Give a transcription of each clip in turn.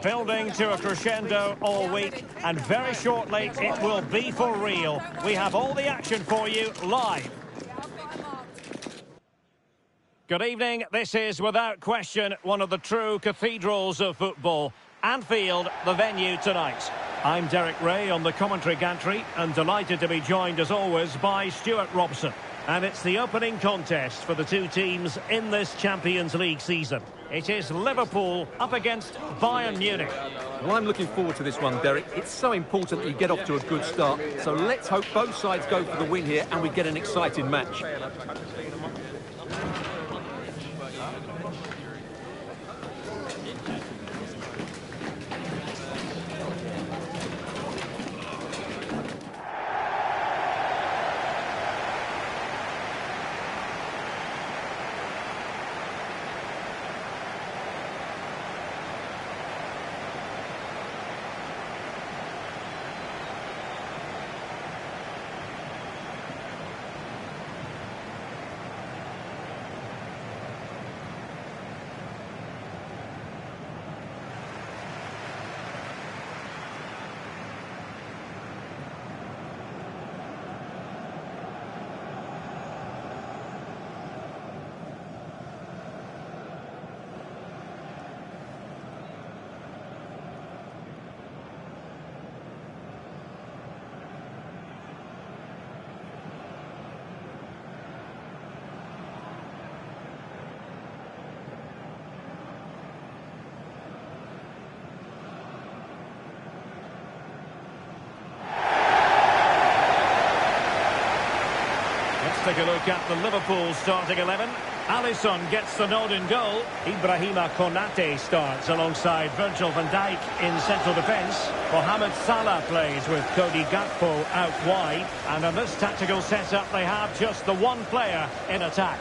building to a crescendo all week, and very shortly it will be for real. We have all the action for you live. Good evening. This is, without question, one of the true cathedrals of football. Anfield, the venue tonight. I'm Derek Ray on the commentary gantry, and delighted to be joined, as always, by Stuart Robson. And it's the opening contest for the two teams in this Champions League season. It is Liverpool up against Bayern Munich. Well, I'm looking forward to this one, Derek. It's so important that you get off to a good start. So let's hope both sides go for the win here and we get an exciting match. Take a look at the Liverpool starting 11. Alisson gets the nod in goal. Ibrahima Konate starts alongside Virgil van Dijk in central defence. Mohamed Salah plays with Cody Gakpo out wide. And in this tactical setup, they have just the one player in attack.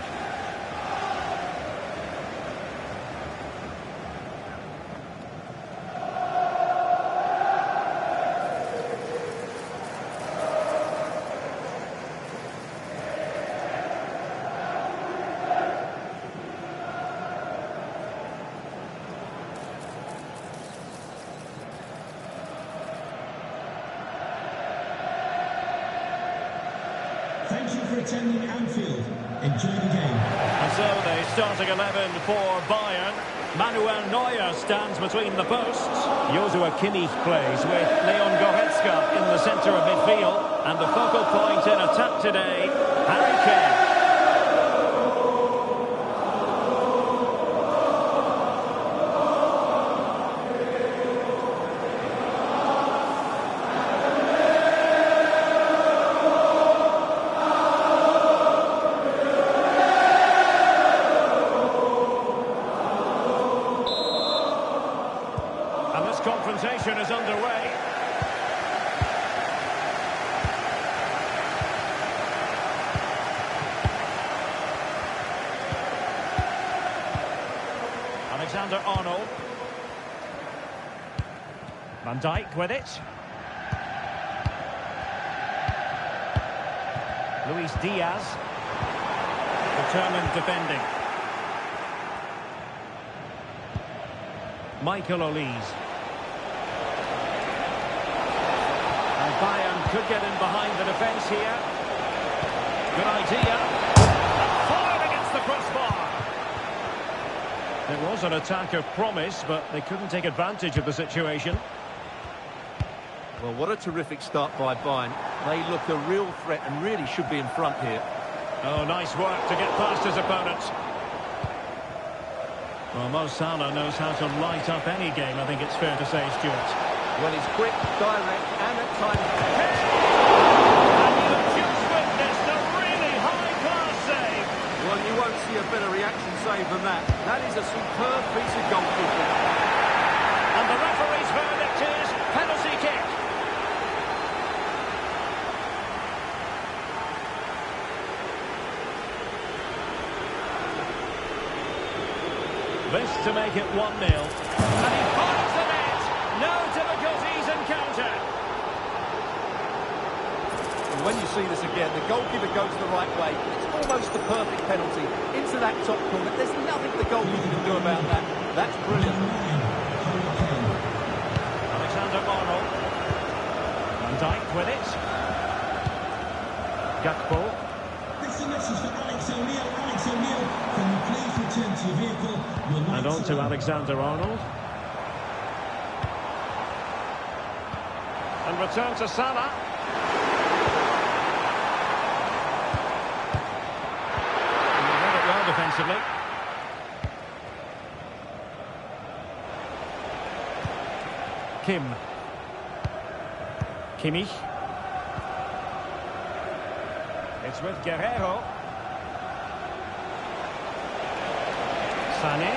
Thank you for attending Anfield. Enjoy the game. And so the starting 11 for Bayern. Manuel Neuer stands between the posts. Joshua Kimmich plays with Leon Goretzka in the centre of midfield. And the focal point in attack today, Harry Kane. Confrontation is underway. Alexander-Arnold. Van Dijk with it. Luis Diaz. Determined defending. Michael Olise. Bayern could get in behind the defence here. Good idea. Fired against the crossbar. It was an attack of promise, but they couldn't take advantage of the situation. Well, what a terrific start by Bayern. They look a real threat and really should be in front here. Oh, nice work to get past his opponent. Well, Mo Salah knows how to light up any game, I think it's fair to say, Stuart. Well, he's quick, direct, and at times... And you've just witnessed a really high-class save. Well, you won't see a better reaction save than that. That is a superb piece of goalkeeping. And the referee's verdict is penalty kick. This to make it 1-0. And he finds the net. No difficulties encountered. When you see this again, the goalkeeper goes the right way. It's almost the perfect penalty. Into that top corner. There's nothing the goalkeeper can do about that. That's brilliant. Van Dijk with it. Gakpo. This is a message for Alex O'Neill. Alex O'Neill, can you please return to your vehicle? And on to Alexander-Arnold. And return to Salah. And he read it well defensively. Kimmich. It's with Guerrero. Sané.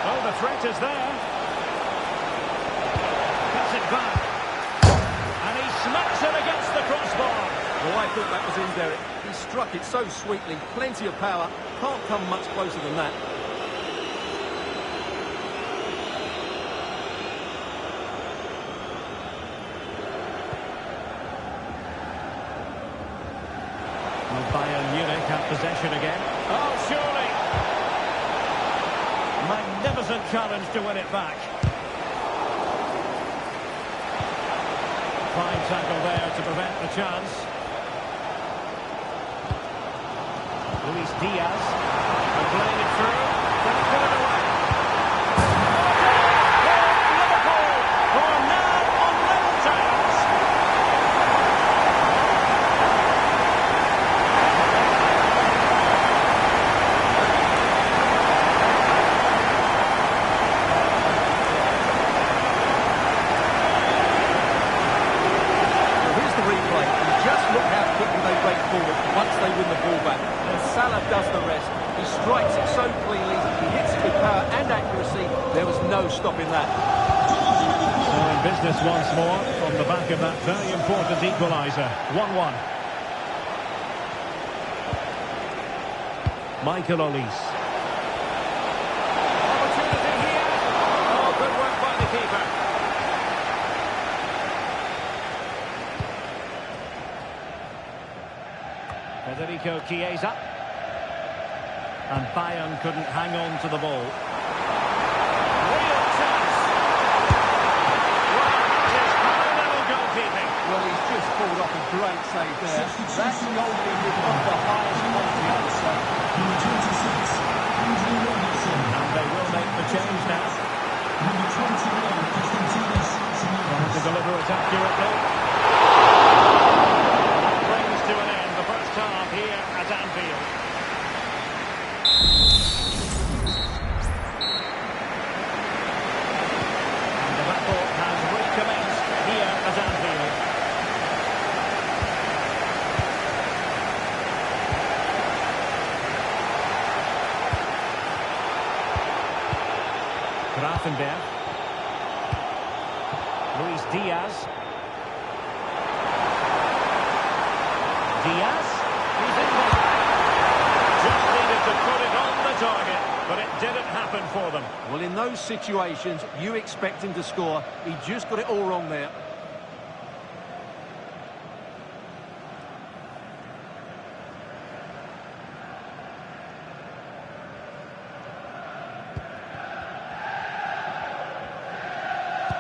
Oh, the threat is there. Cuts it back. And he smacks it against the crossbar. Well, I thought that was in, Derek. He struck it so sweetly. Plenty of power. Can't come much closer than that. Bayern Munich have possession again. Oh, surely! Magnificent challenge to win it back. Fine tackle there to prevent the chance. Luis Diaz. They're playing it through. Can he put it away? Liverpool are now on level terms. Once they win the ball back, and Salah does the rest. He strikes it so cleanly, he hits it with power and accuracy. There was no stopping that. So in business once more on the back of that very important equaliser. 1-1. Michael Olise. Opportunity here. Oh, good work by the keeper. Federico Chiesa. And Bayern couldn't hang on to the ball. Real chance. Well, that is high-level goalkeeping. Well, he's just pulled off a great save there. That's goalkeeping of the highest quality, I would say. Number 26, Andrew Robertson. And they will make the change now. Number 21, Constantinos Trying Samaras. to deliver it accurately. That brings to an end the first half here at Anfield. And the battle has recommenced here at Anfield. Grafenberg. Luis Diaz. Diaz. He's in there. Just needed to put it on the target, but it didn't happen for them. Well, in those situations, you expect him to score. He just got it all wrong there.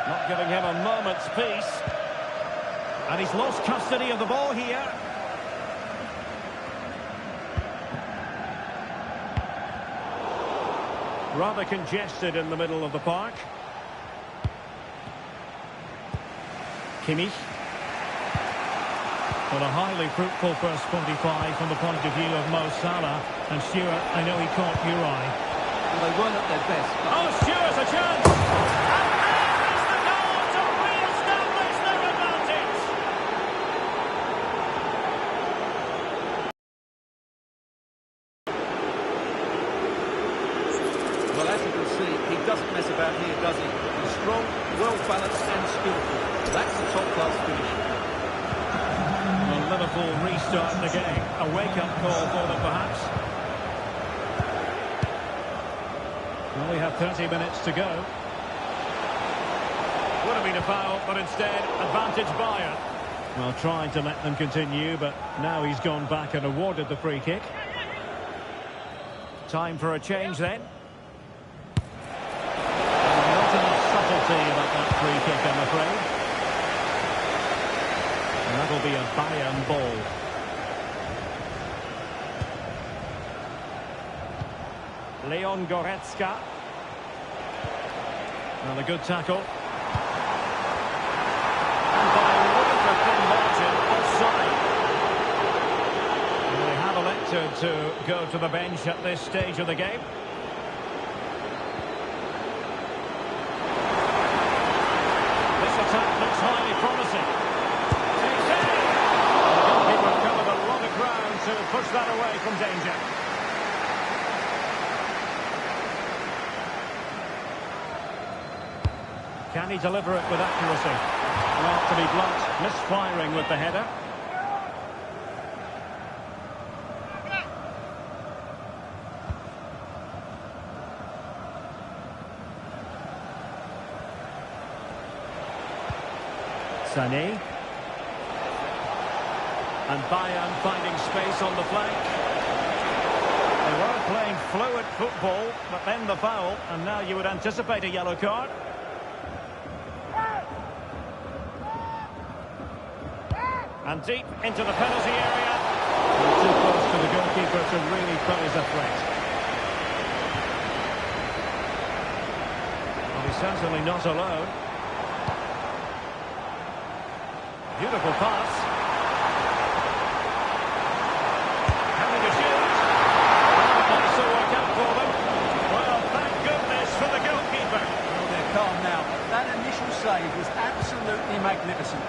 Not giving him a moment's peace. And he's lost custody of the ball here. Rather congested in the middle of the park. Kimmich. Well, a highly fruitful first 45 from the point of view of Mo Salah. And Stewart, I know he caught your eye. Well, they weren't at their best. Oh, Stewart's a chance! And there is the goal to re-establish their advantage! Well, as you can see, he doesn't mess about here, does he? He's strong, well-balanced and skillful. That's a top-class finish. Well, Liverpool restart the game. A wake-up call for them, perhaps. Well, we have 30 minutes to go. Would have been a foul, but instead, advantage Bayern. Well, trying to let them continue, but now he's gone back and awarded the free kick. Time for a change then. And not enough subtlety about that free kick, I'm afraid. will be a Bayern ball. Leon Goretzka. And a good tackle. And by a rather thin margin, offside. And they have elected to go to the bench at this stage of the game. This attack looks highly promising. Takes it! The goalkeeper covered a lot of ground to push that away from danger. Can he deliver it with accuracy? Well, to be blunt, misfiring with the header. Sané. And Bayern finding space on the flank. They were playing fluid football, but then the foul, and now you would anticipate a yellow card. And deep into the penalty area. Too close to the goalkeeper to really pose a threat. Well, he's certainly not alone. Beautiful pass. Having a shoot. Well, nice to work out for them. Well, thank goodness for the goalkeeper. Well, they're calm now. That initial save was absolutely magnificent.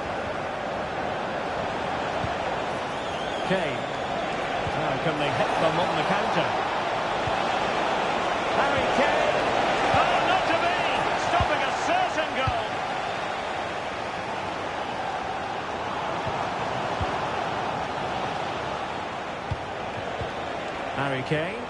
Kane. Now can they hit them on the counter? Harry Kane. Oh, not to be! Stopping a certain goal. Harry Kane.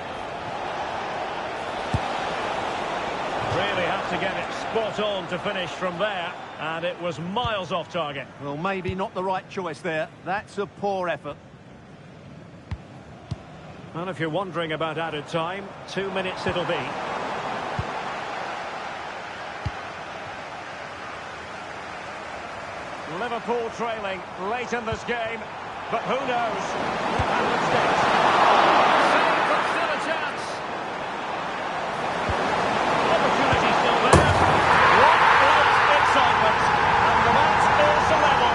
Really had to get it spot on to finish from there, and it was miles off target. Well, maybe not the right choice there. That's a poor effort. Well, if you're wondering about added time, 2 minutes it'll be. Liverpool trailing late in this game, but who knows? And the stakes. Save, but still a chance. Opportunity still there. What great excitement. And the match is a level.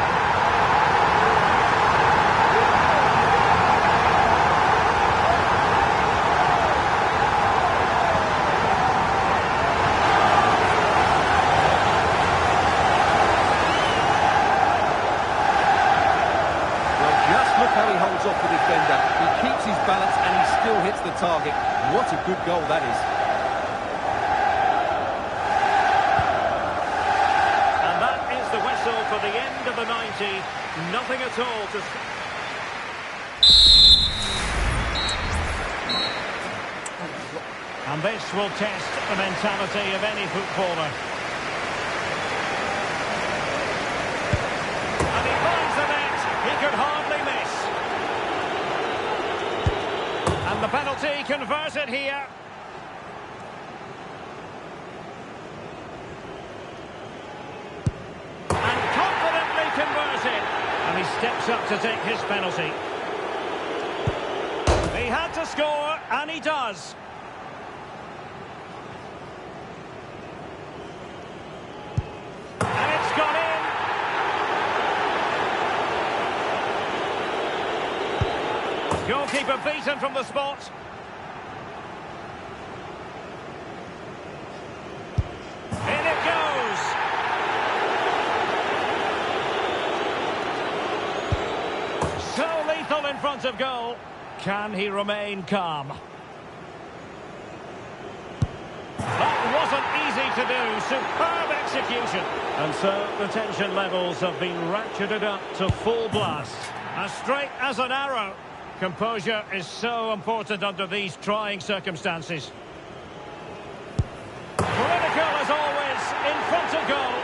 Off the defender. He keeps his balance and he still hits the target. What a good goal that is. And that is the whistle for the end of the 90. Nothing at all to... And this will test the mentality of any footballer. And he finds the net. He could hardly miss. And the penalty converted here. And confidently converted. And he steps up to take his penalty. He had to score, and he does. And it's gone in. Goalkeeper beaten from the spot. In it goes. So lethal in front of goal. Can he remain calm? That wasn't easy to do. Superb execution. And so the tension levels have been ratcheted up to full blast. As straight as an arrow. Composure is so important under these trying circumstances. Critical as always, in front of goal.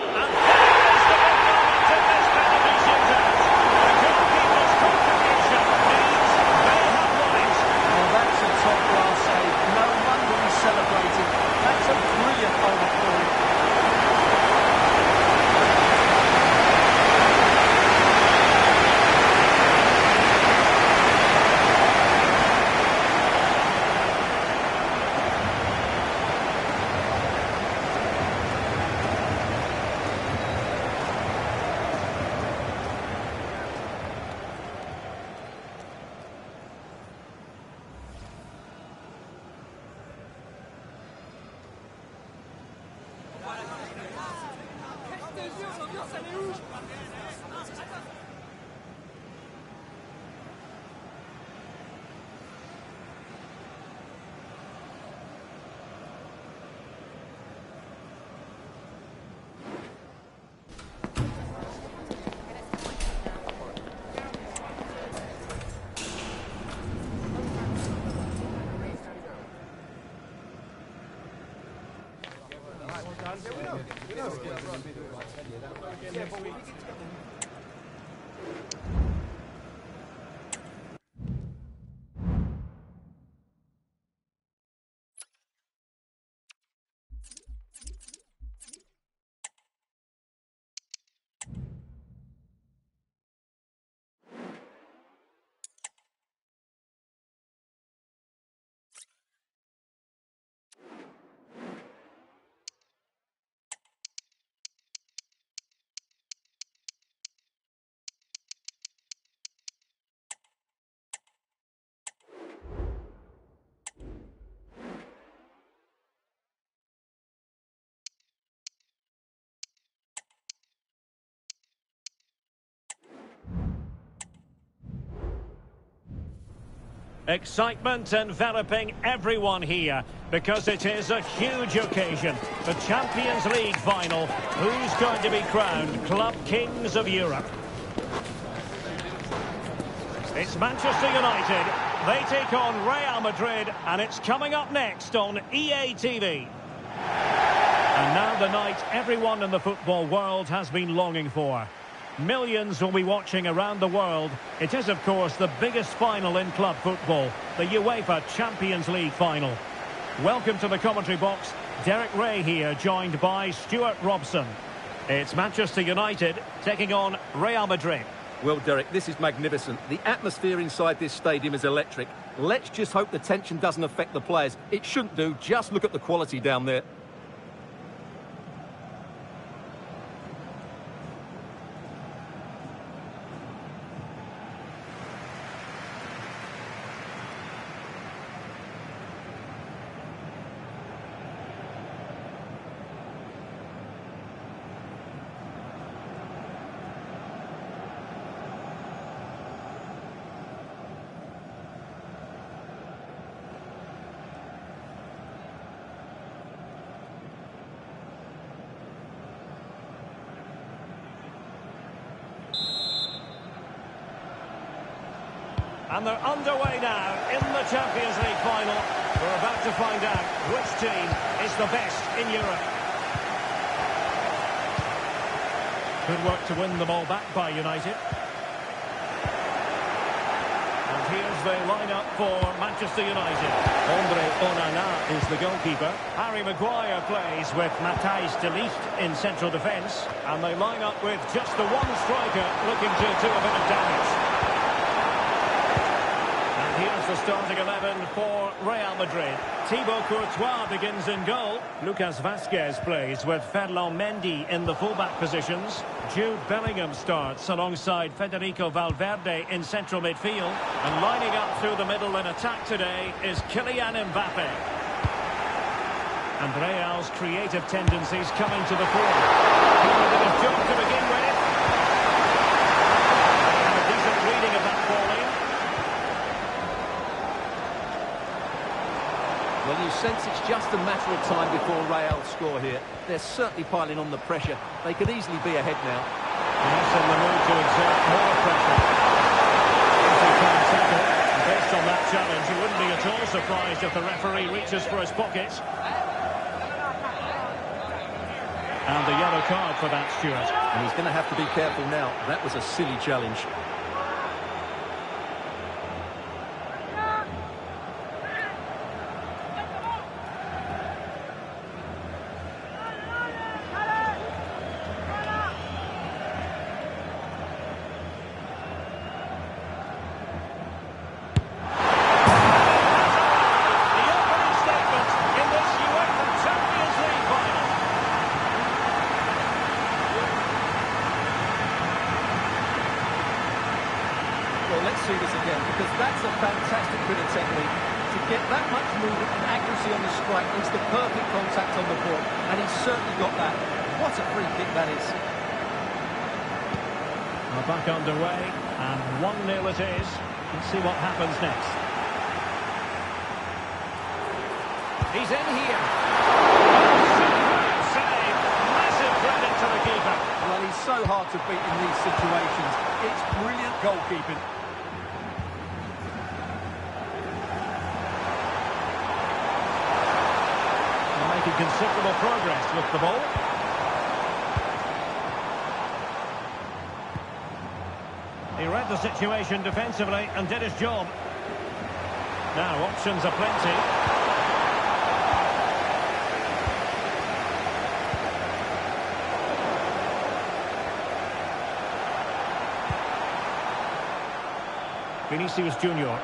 And that is the big moment in this penalty shootout. The goalkeeper's contribution means they have won it. Well, that's a Excitement enveloping everyone here because it is a huge occasion. The Champions League final. Who's going to be crowned Club Kings of Europe? It's Manchester United. They take on Real Madrid, and it's coming up next on EA TV. And now the night everyone in the football world has been longing for. Millions will be watching around the world. It is, of course, the biggest final in club football, the UEFA Champions League final. Welcome to the commentary box. Derek Ray here, joined by Stuart Robson. It's Manchester United taking on Real Madrid. Well, Derek, this is magnificent. The atmosphere inside this stadium is electric. Let's just hope the tension doesn't affect the players. It shouldn't do. Just look at the quality down there. And they're underway now in the Champions League final. We're about to find out which team is the best in Europe. Good work to win the ball back by United. And here's the lineup for Manchester United. Andre Onana is the goalkeeper. Harry Maguire plays with Matthijs de Ligt in central defence. And they line up with just the one striker looking to do a bit of damage. Here's the starting 11 for Real Madrid. Thibaut Courtois begins in goal. Lucas Vazquez plays with Ferland Mendy in the fullback positions. Jude Bellingham starts alongside Federico Valverde in central midfield. And lining up through the middle in attack today is Kylian Mbappe. And Real's creative tendencies coming to the fore. He did his job to begin with. And a decent reading of that ball in. Well, you sense it's just a matter of time before Real score here. They're certainly piling on the pressure. They could easily be ahead now. Yes, in the mood to exert more pressure. Easy time tackle. And based on that challenge, you wouldn't be at all surprised if the referee reaches for his pockets. And the yellow card for that, Stuart. And he's going to have to be careful now. That was a silly challenge. Let's see this again, because that's a fantastic bit of technique. To get that much movement and accuracy on the strike needs the perfect contact on the ball, and he's certainly got that. What a free kick that is. Are back underway, and 1-0 it is. Let's see what happens next. He's in here. Save. Massive credit to the keeper. Well, he's so hard to beat in these situations. It's brilliant goalkeeping. They're making considerable progress with the ball. He read the situation defensively and did his job. Now, options are plenty. Vinicius Junior.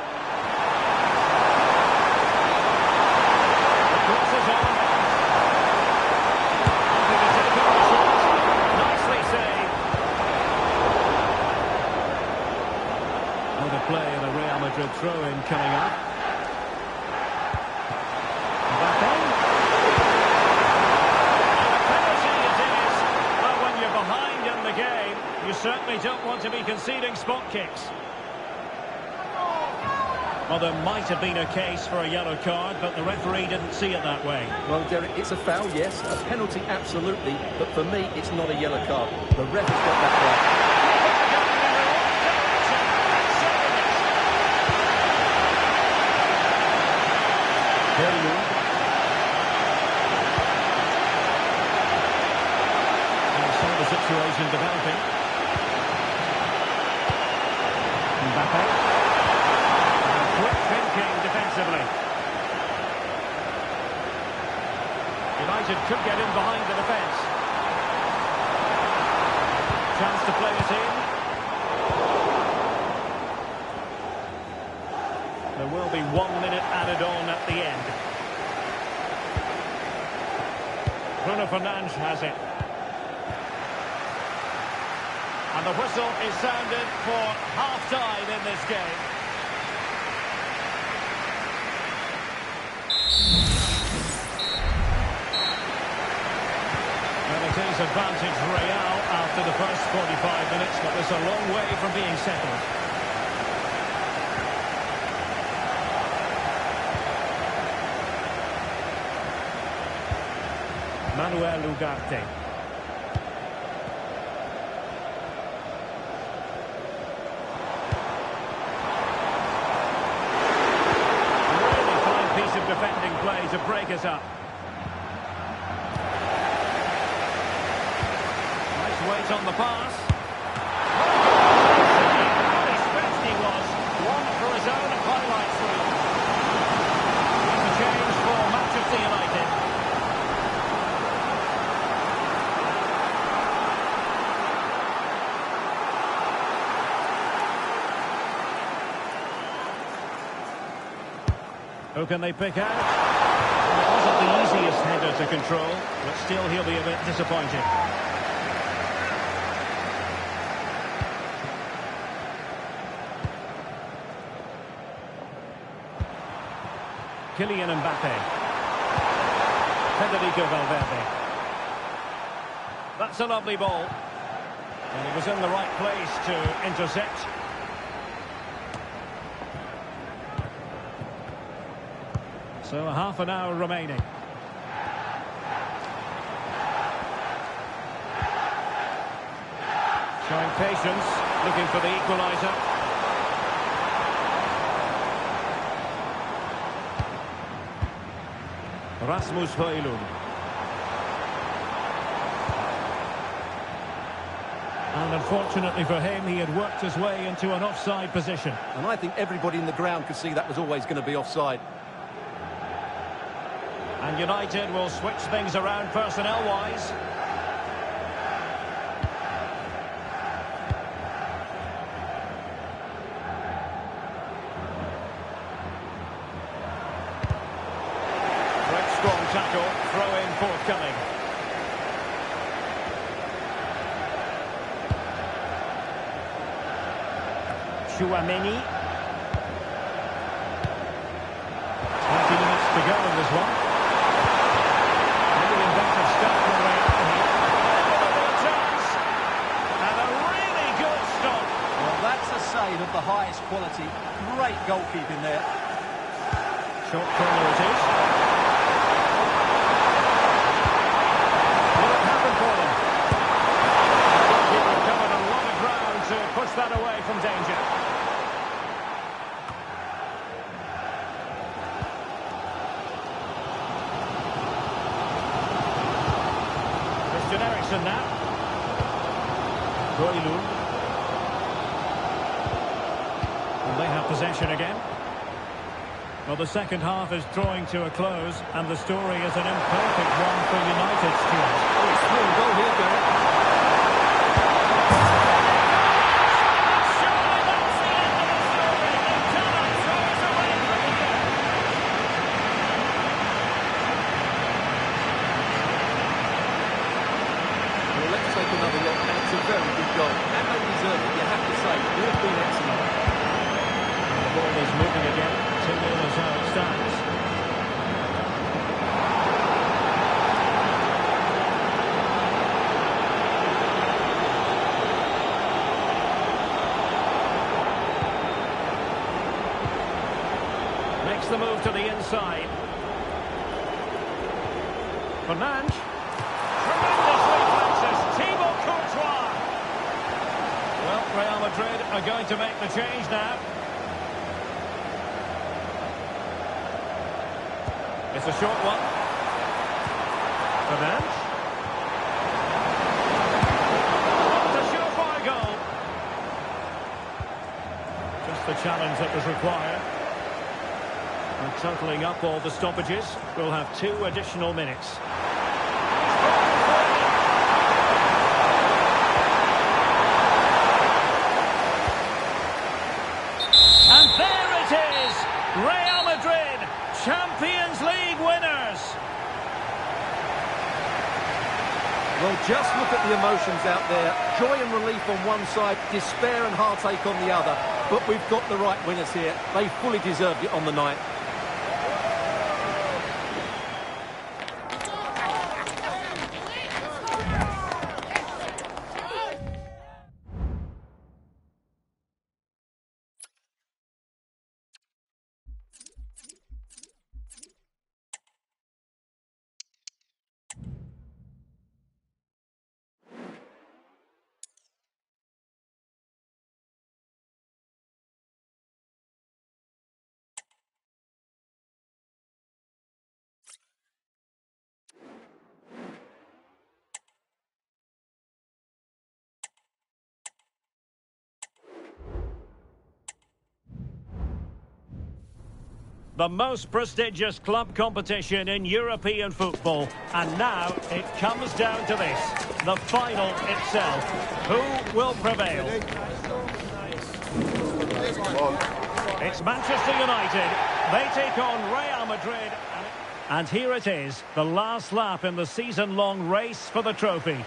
Crosses on. Happy to take on the shot. Nicely saved. Another play in a Real Madrid throw-in coming up. Back in. And a penalty it is. Well, when you're behind in the game, you certainly don't want to be conceding spot kicks. Well, there might have been a case for a yellow card, but the referee didn't see it that way. Well, Derek, it's a foul, yes. A penalty, absolutely. But for me, it's not a yellow card. The ref has got that right. And saw the situation developing. Mbappe. Quick thinking defensively. United could get in behind the defence. Chance to play it in. There will be 1 minute added on at the end. Bruno Fernandes has it. And the whistle is sounded for half-time in this game. It is advantage Real after the first 45 minutes, but it's a long way from being settled. Manuel Ugarte. A really fine piece of defending play to break us up. Wait on the pass. How stretched he was. One for his own highlights reel. There's a change for Manchester United. Who can they pick out? It wasn't the easiest header to control, but still he'll be a bit disappointed. Kylian Mbappe. Federico Valverde. That's a lovely ball. And he was in the right place to intercept. So a half an hour remaining. Showing patience, looking for the equaliser. Rasmus Højlund. And unfortunately for him, he had worked his way into an offside position. And I think everybody in the ground could see that was always going to be offside. And United will switch things around personnel-wise. Strong tackle, throw-in forthcoming. Chouameni. 20 minutes to go in this one. Maybe inventive stuff from Real here. A chance. And a really good stop. quality. Great goalkeeping there. Short corner it is. Will it happen for them? The goalkeeper covered a lot of ground to push that away from danger. Eriksen now. Goilu. And they have possession again. Well, the second half is drawing to a close, and the story is an imperfect one for United, Stuart. Oh, it's through goal here, Derek. Surely that's the end of the story. They cannot throw it away from here. Well, let's take another look, and it's a very good goal. And they deserve it, you have to say. They've been excellent. The ball is moving again. 2-0 is how it stands. Makes the move to the inside. Fernand. Tremendous reflexes. Thibaut Courtois. Well, Real Madrid are going to make the change now. It's a short one. Fernand. It's a surefire goal. Just the challenge that was required. And totalling up all the stoppages, we'll have 2 additional minutes. And there it is! Real Madrid, Champions League winners! Well, just look at the emotions out there. Joy and relief on one side, despair and heartache on the other. But we've got the right winners here. They fully deserved it on the night. The most prestigious club competition in European football. And now it comes down to this, the final itself. Who will prevail? It's Manchester United. They take on Real Madrid. And here it is, the last lap in the season-long race for the trophy.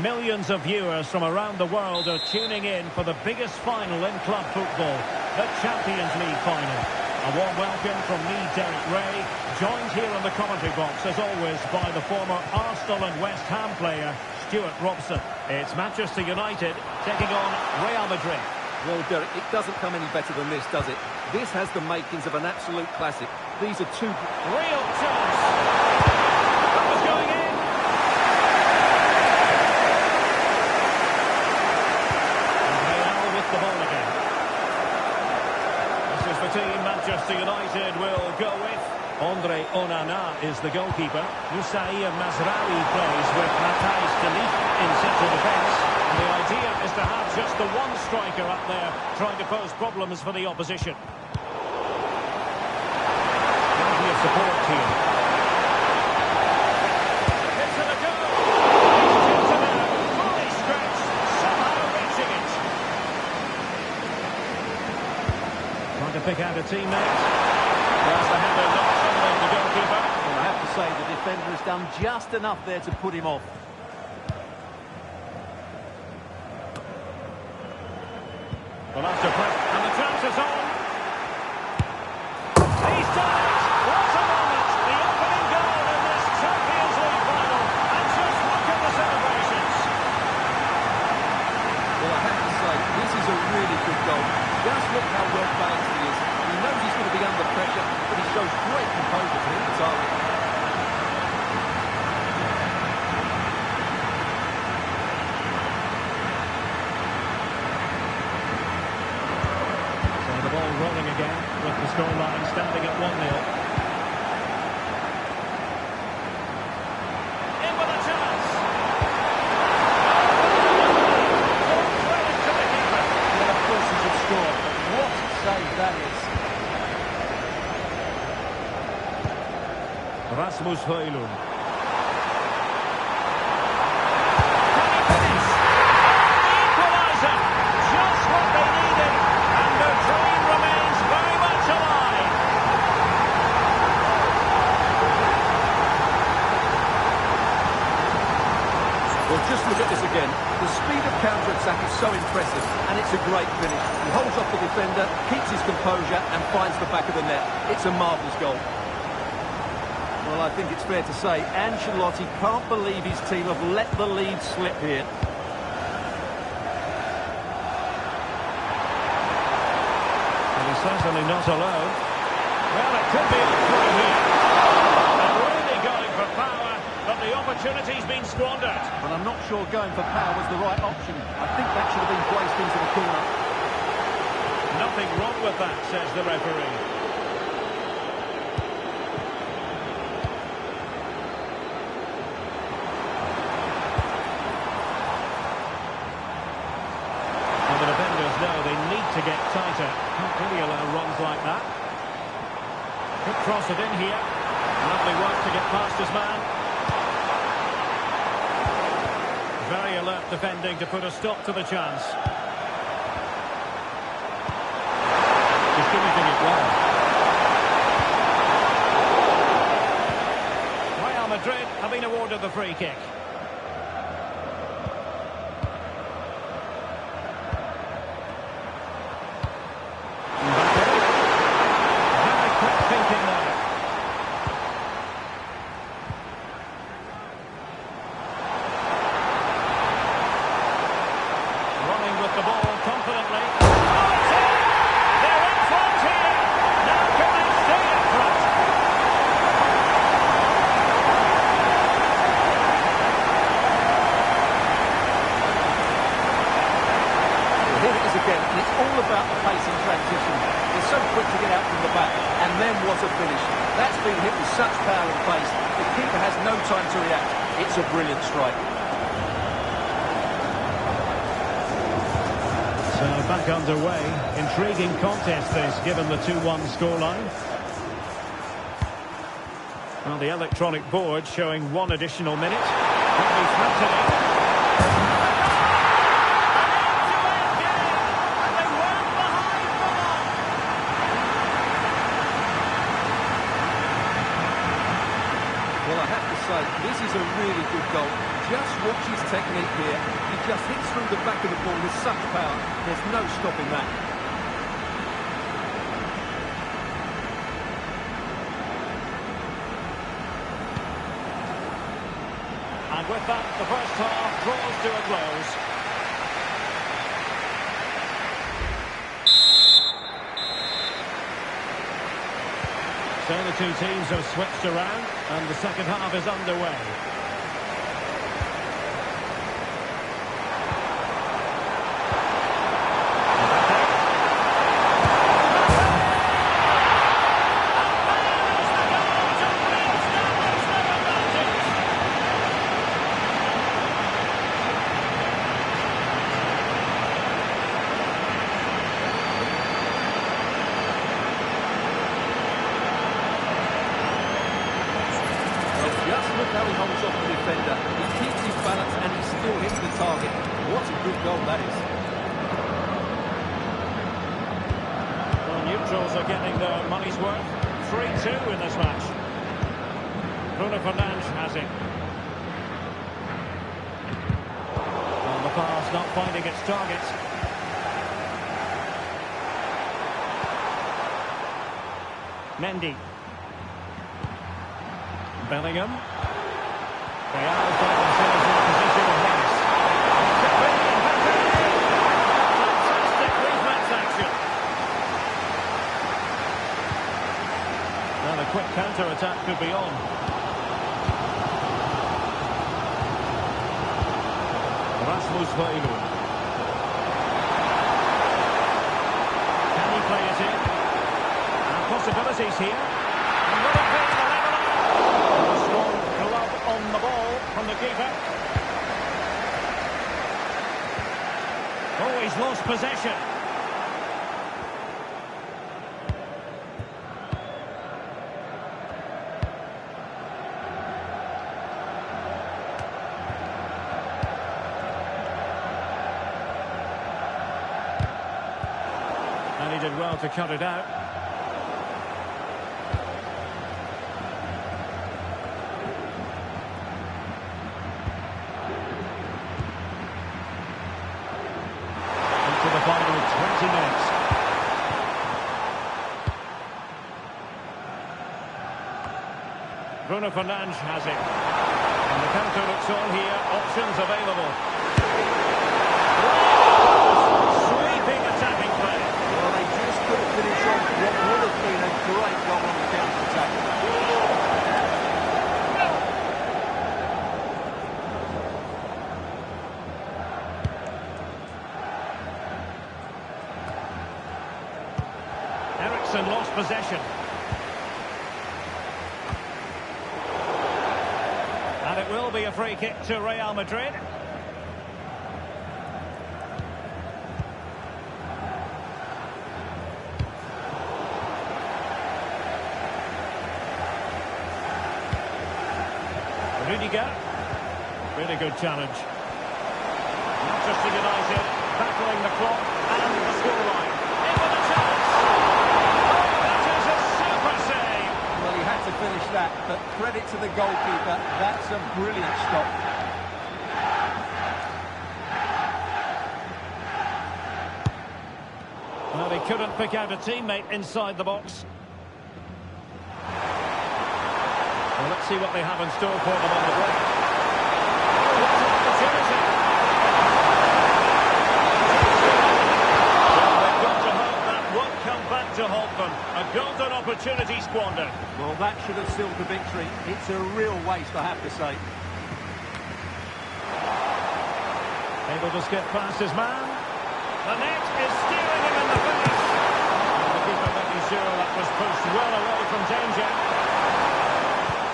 Millions of viewers from around the world are tuning in for the biggest final in club football, the Champions League final. A warm welcome from me, Derek Ray, joined here in the commentary box, as always, by the former Arsenal and West Ham player, Stuart Robson. It's Manchester United taking on Real Madrid. Well, Derek, it doesn't come any better than this, does it? This has the makings of an absolute classic. These are two... Real chance! That was going in! And Real with the ball again. This is the team Manchester United will go with. Andre Onana is the goalkeeper. Youssair Mazraoui plays with Matthijs de Ligt in central defence. And the idea is to have just the one striker up there trying to pose problems for the opposition. Plenty of support here. Hits it a goal. He's tipped it out, fully stretched, somehow reaching it. Trying to pick out a teammate. There's the header, not troubling the goalkeeper. Well, I have to say, the defender has done just enough there to put him off. Well, after press, and the chance is on. He's done it! What a moment! The opening goal in this Champions League final. And just look at the celebrations. Well, I have to say, this is a really good goal. Just look how well played scoreline standing at 1-0. In with a chance. Full credit to the keeper. Yeah, of course he should score. What a save that is. Rasmus Højlund. Equaliser. Just what they needed. And their dream remains very much alive. Well, just look at this again. The speed of counter-attack is so impressive, and it's a great finish. He holds off the defender, keeps his composure, and finds the back of the net. It's a marvellous goal. Well, I think it's fair to say Ancelotti can't believe his team have let the lead slip here. And he's certainly not alone. Well, it could be a throw here. They're really going for power, but the opportunity's been squandered. But I'm not sure going for power was the right option. I think that should have been placed into the corner. Nothing wrong with that, says the referee. The defenders know they need to get tighter. Can't really allow runs like that. Could cross it in here. Lovely work to get past his man. Very alert defending to put a stop to the chance. Distributing it well. Real Madrid have been awarded the free kick. The ball confidently. Oh, it's in! They're in front here! Now can they stay in front? Well, here it is again, and it's all about the pace in transition. They're so quick to get out from the back, and then what a finish. That's been hit with such power and pace. The keeper has no time to react. It's a brilliant strike. So back underway. Intriguing contest this, given the 2-1 scoreline. Well, the electronic board showing 1 additional minute. Could be threatening. Well, I have to say, this is a really good goal. Just watch his technique here. He just hits through the back of the ball with such power. There's no stopping that. And with that, the first half draws to a close. So the two teams have switched around, and the second half is underway. Look how he holds off the defender. He keeps his balance and he still hits the target. What a good goal that is. Well, neutrals are getting their money's worth. 3-2 in this match. Bruno Fernandes has it. Well, the pass not finding its target. Mendy. Bellingham. Real find themselves in a position of menace. Fantastic reflex action. Now the quick counter-attack could be on. Rasmus Højlund. Can he play it in? And possibilities here. And will it be the leveller? A strong glove on the ball from the keeper. Oh, he's lost possession. And he did well to cut it out. Into the final 20 minutes. Bruno Fernandes has it. And the counter looks on here. Options available. Sweeping attacking play. Well, they just couldn't finish off what would have been a great goal on the counter-attack. Ericsson lost possession. And it will be a free kick to Real Madrid. Rudiger. Really good challenge. Manchester United battling the clock and the scoreline. In with a chance. Oh, that is a super save. Well, he had to finish that, but credit to the goalkeeper. That's a brilliant stop. Well, he couldn't pick out a teammate inside the box. Well, let's see what they have in store for them on the break. Oh, what an opportunity! Well, they've got to hope that won't come back to haunt them. A golden opportunity squandered. Well, that should have sealed the victory. It's a real waste, I have to say. Able to skip past his man. The net is steering him in the face. And the keeper making sure that was pushed well away from danger.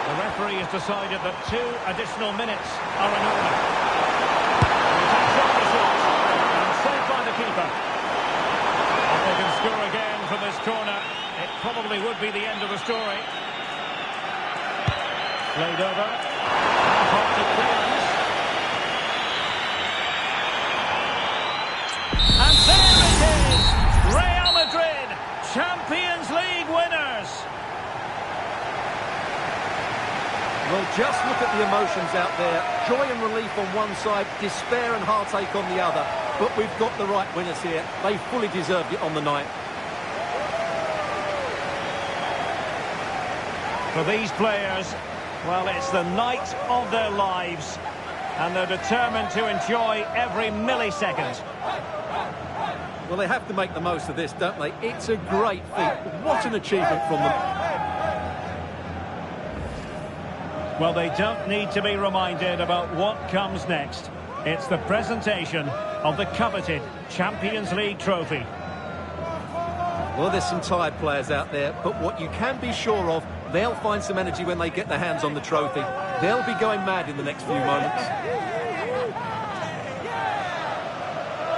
The referee has decided that 2 additional minutes are in order. He takes on the shot and saved by the keeper. If they can score again from this corner, it probably would be the end of the story. Played over. Half-hearted clearance. And there it is! Real Madrid, Champions League winners! Well, just look at the emotions out there. Joy and relief on one side, despair and heartache on the other. But we've got the right winners here. They fully deserved it on the night. For these players, well, it's the night of their lives. And they're determined to enjoy every millisecond. Well, they have to make the most of this, don't they? It's a great feat. What an achievement from them. Well, they don't need to be reminded about what comes next. It's the presentation of the coveted Champions League trophy. Well, there's some tired players out there, but what you can be sure of, they'll find some energy when they get their hands on the trophy. They'll be going mad in the next few moments.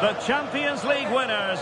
The Champions League winners.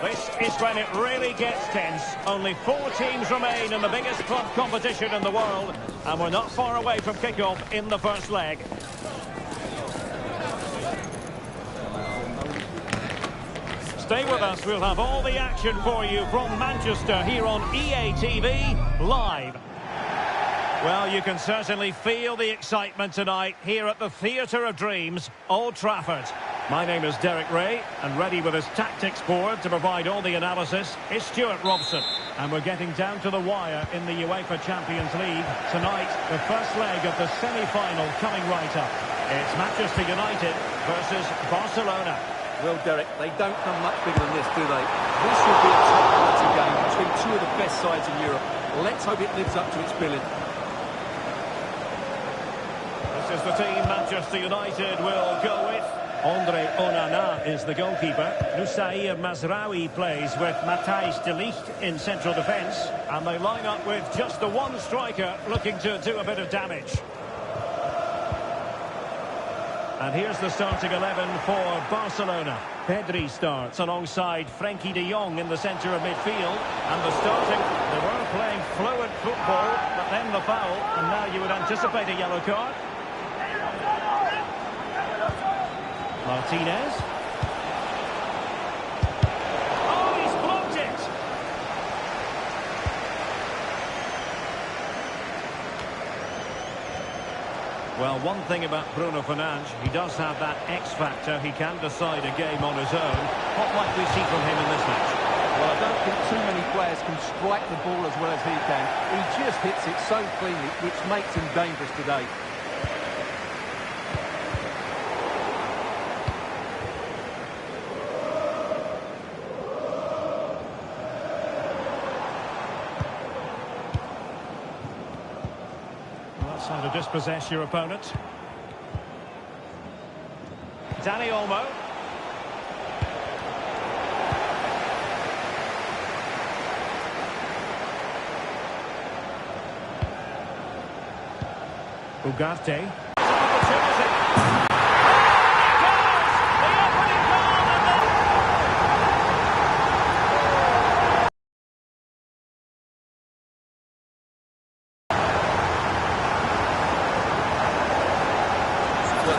This is when it really gets tense. Only 4 teams remain in the biggest club competition in the world, and we're not far away from kickoff in the first leg. Stay with us, we'll have all the action for you from Manchester here on EA TV Live. Well, you can certainly feel the excitement tonight here at the Theatre of Dreams, Old Trafford. My name is Derek Ray, and ready with his tactics board to provide all the analysis is Stuart Robson. And we're getting down to the wire in the UEFA Champions League. Tonight, the first leg of the semi-final coming right up. It's Manchester United versus Barcelona. Well, Derek, they don't come much bigger than this, do they? This will be a top-quality game between two of the best sides in Europe. Let's hope it lives up to its billing. This is the team Manchester United will go with. Andre Onana is the goalkeeper. Nusair Mazraoui plays with Matthijs de Ligt in central defence. And they line up with just the one striker looking to do a bit of damage. And here's the starting 11 for Barcelona. Pedri starts alongside Frenkie de Jong in the centre of midfield. And the starting, they were playing fluent football, but then the foul. And now you would anticipate a yellow card. Martinez. Oh, he's blocked it! Well, one thing about Bruno Fernandes, he does have that X factor. He can decide a game on his own. What might we see from him in this match? Well, I don't think too many players can strike the ball as well as he can. He just hits it so cleanly, which makes him dangerous today. How to dispossess your opponent. Dani Olmo. Ugarte.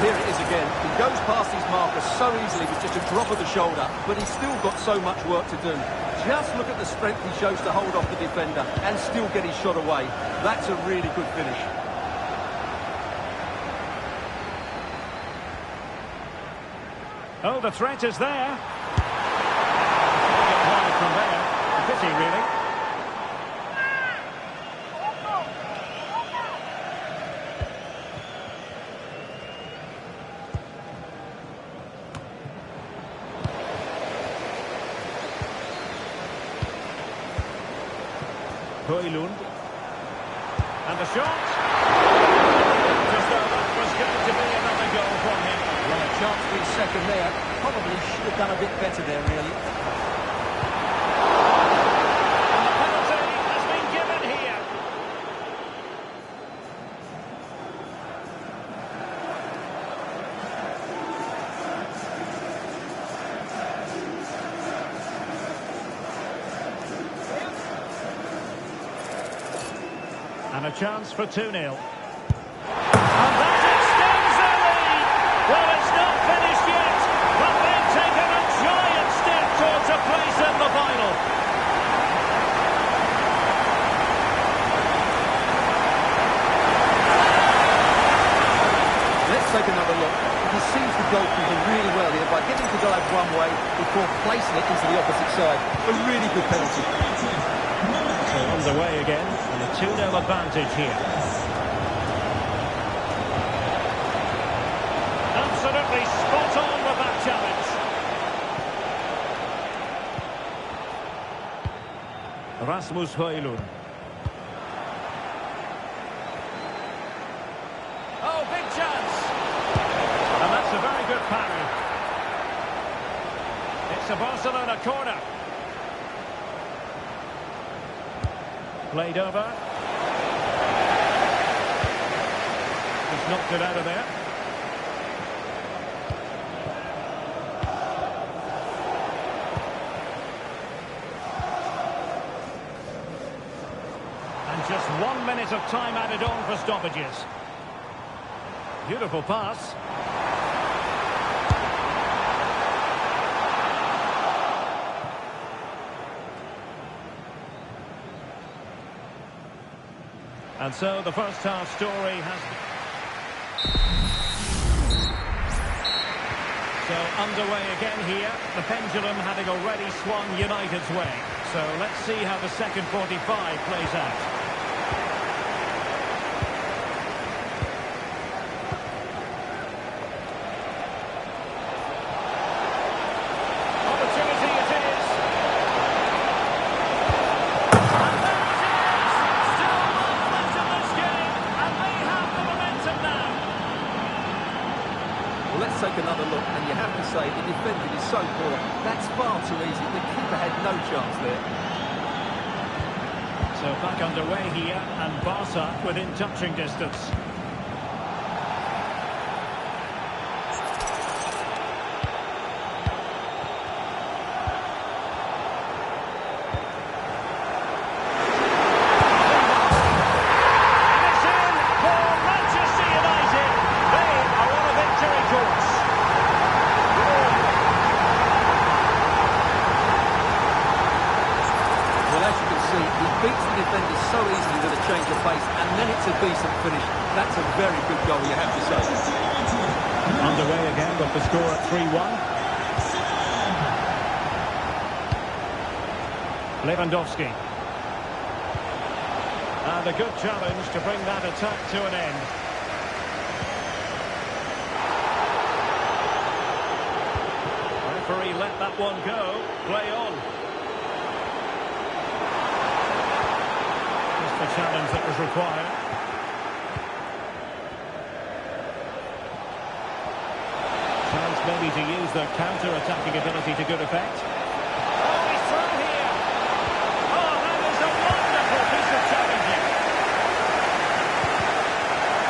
Here it is again. He goes past his marker so easily with just a drop of the shoulder, but he's still got so much work to do. Just look at the strength he shows to hold off the defender and still get his shot away. That's a really good finish. Oh, the threat is there. Get wide from there. A pity, really. Højlund. And the shot. Just though that was going to be another goal from him. Well, a chance for his second there. Probably should have done a bit better there, really. And the penalty has been given here. And a chance for 2-0. And that extends the lead. Well, it's not finished yet, but they've taken a giant step towards a place in the final. Let's take another look. He sees the goalkeeper really well here by getting to dive one way before placing it into the opposite side. A really good penalty. Underway again, and a 2-0 advantage here. Absolutely spot on with that challenge. Rasmus Højlund. Oh, big chance! And that's a very good parry. It's a Barcelona corner. Played over. He's knocked it out of there. And just 1 minute of time added on for stoppages. Beautiful pass. And so the first half story has... So underway again here, the pendulum having already swung United's way. So let's see how the second 45 plays out. Take another look, and you have to say the defending is so poor. That's far too easy. The keeper had no chance there. So back underway here, and Barca within touching distance. So easily with a change of pace, and then it's a decent finish. That's a very good goal, you have to say. Underway again with the score at 3-1. Lewandowski. And a good challenge to bring that attack to an end. Referee let that one go. Play on. The challenge that was required. Chance maybe to use the counter-attacking ability to good effect. Oh, he's through here. Oh, that is a wonderful piece of challenging.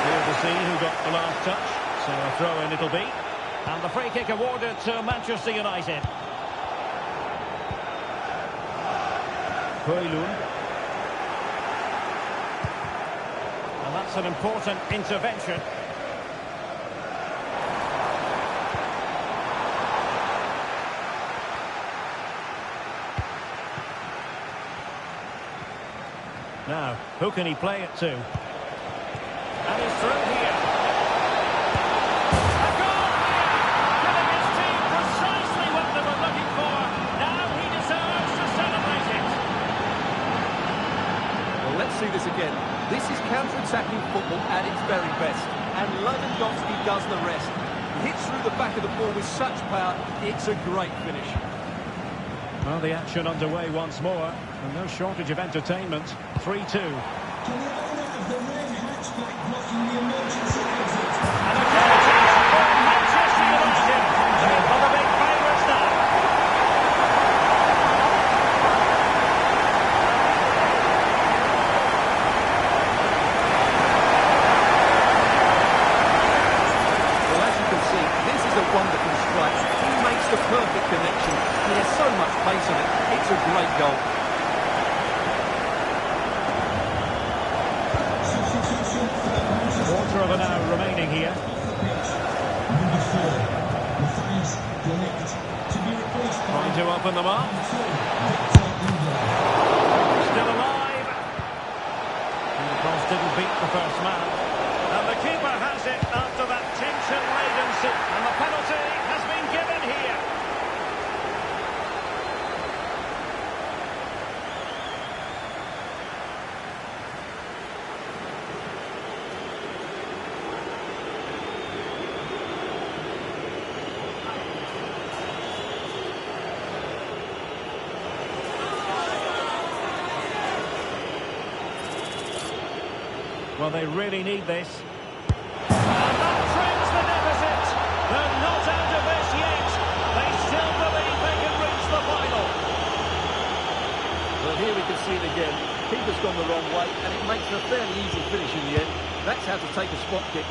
Here to see who got the last touch. So a throw-in it'll be. And the free kick awarded to Manchester United. Højlund. That's an important intervention. Now, who can he play it to? And he's through here. A goal here! Giving his team precisely what they were looking for. Now he deserves to celebrate it. Well, let's see this again. This is counter-attacking football at its very best, and Lewandowski does the rest. He hits through the back of the ball with such power, it's a great finish. Well, the action underway once more, and no shortage of entertainment. 3-2. To the owner of the red hatchback blocking the emergency exit. And a goal for Manchester United. They're one of the big favourites now. Wonderful strike. He makes the perfect connection. He has so much pace on it. It's a great goal. Quarter of an hour remaining here. Number 4, Matthias de Ligt, to be replaced by... Trying to open them up. Still alive. And the cross didn't beat the first man. And the keeper has it after that tension-laden sit. And the penalty has been given here. Well, they really need this. And that trims the deficit. They're not out of this yet. They still believe they can reach the final. Well, here we can see it again. Keeper's gone the wrong way, and it makes it a fairly easy finish in the end. That's how to take a spot kick.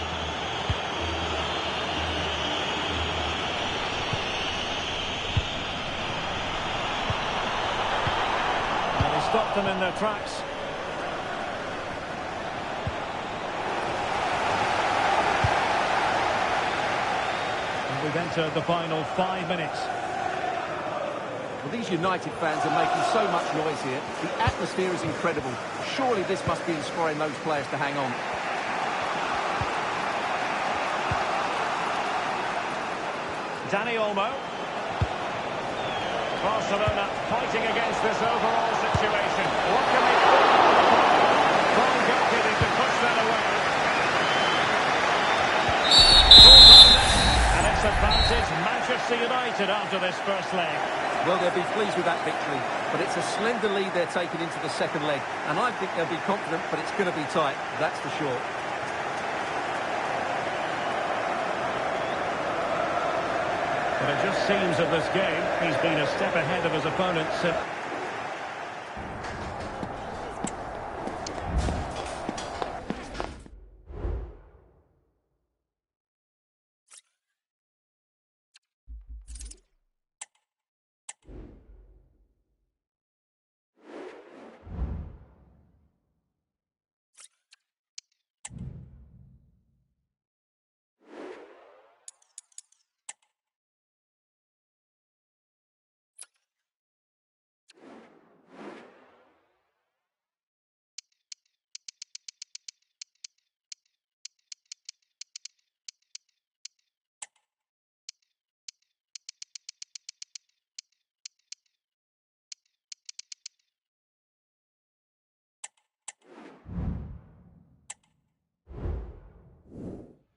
And they stopped them in their tracks. We've entered the final 5 minutes. Well, these United fans are making so much noise here. The atmosphere is incredible. Surely this must be inspiring those players to hang on. Dani Olmo. Barcelona fighting against this overall situation. What can they do? Fine goalkeeping to push that away. And it's advantage Manchester United after this first leg. Well, they'll be pleased with that victory, but it's a slender lead they're taking into the second leg, and I think they'll be confident, but it's going to be tight, that's for sure. But it just seems in this game he's been a step ahead of his opponents.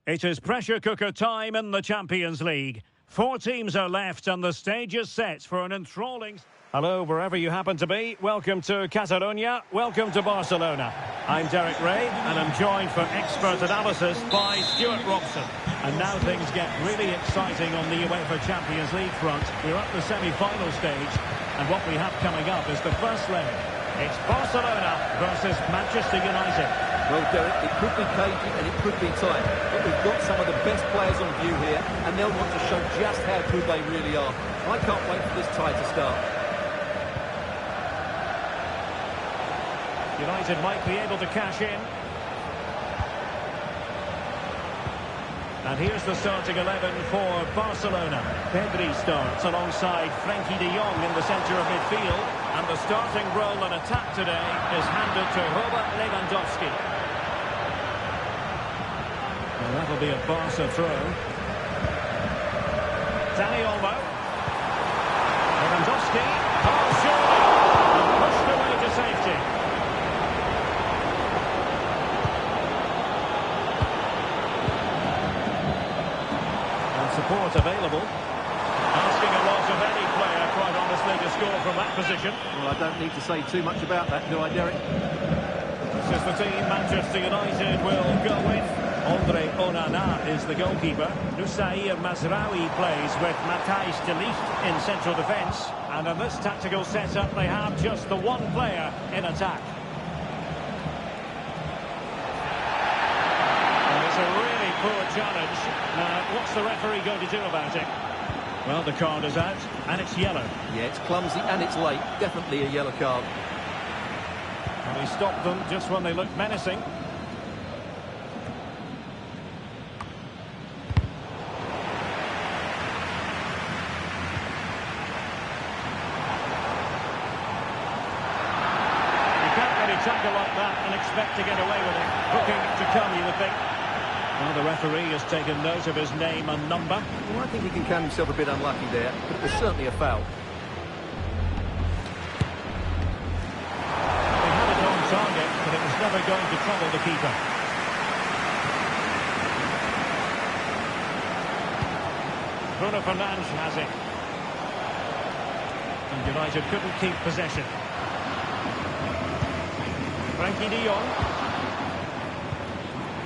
It is pressure cooker time in the Champions League. 4 teams are left and the stage is set for an enthralling... Hello, wherever you happen to be. Welcome to Catalonia. Welcome to Barcelona. I'm Derek Ray and I'm joined for expert analysis by Stuart Robson. And now things get really exciting on the UEFA Champions League front. We're at the semi-final stage and what we have coming up is the first leg. It's Barcelona versus Manchester United. Well, Derek, it could be cagey and it could be tight, but we've got some of the best players on view here, and they'll want to show just how good they really are. I can't wait for this tie to start. United might be able to cash in. And here's the starting 11 for Barcelona. Pedri starts alongside Frenkie de Jong in the centre of midfield. And the starting role in attack today is handed to Robert Lewandowski. Well, that'll be a Barca throw. Dani Olmo. Lewandowski. Oh, surely. And pushed away to safety. And support available. Asking a lot of any player, quite honestly, to score from that position. Well, I don't need to say too much about that, do I, Derek? This is the team Manchester United will go in. Andre Onana is the goalkeeper. Nusair Mazraoui plays with Matthijs de Ligt in central defence. And in this tactical setup, they have just the one player in attack. And it's a really poor challenge. Now, what's the referee going to do about it? Well, the card is out, and it's yellow. Yeah, it's clumsy and it's late. Definitely a yellow card. And he stopped them just when they looked menacing. You can't really tackle like that and expect to get away with it. Hooking to come, you would think. Well, the referee has taken note of his name and number. Well, I think he can count himself a bit unlucky there, but it was certainly a foul. They had it on target, but it was never going to trouble the keeper. Bruno Fernandes has it. And United couldn't keep possession. Frenkie de Jong.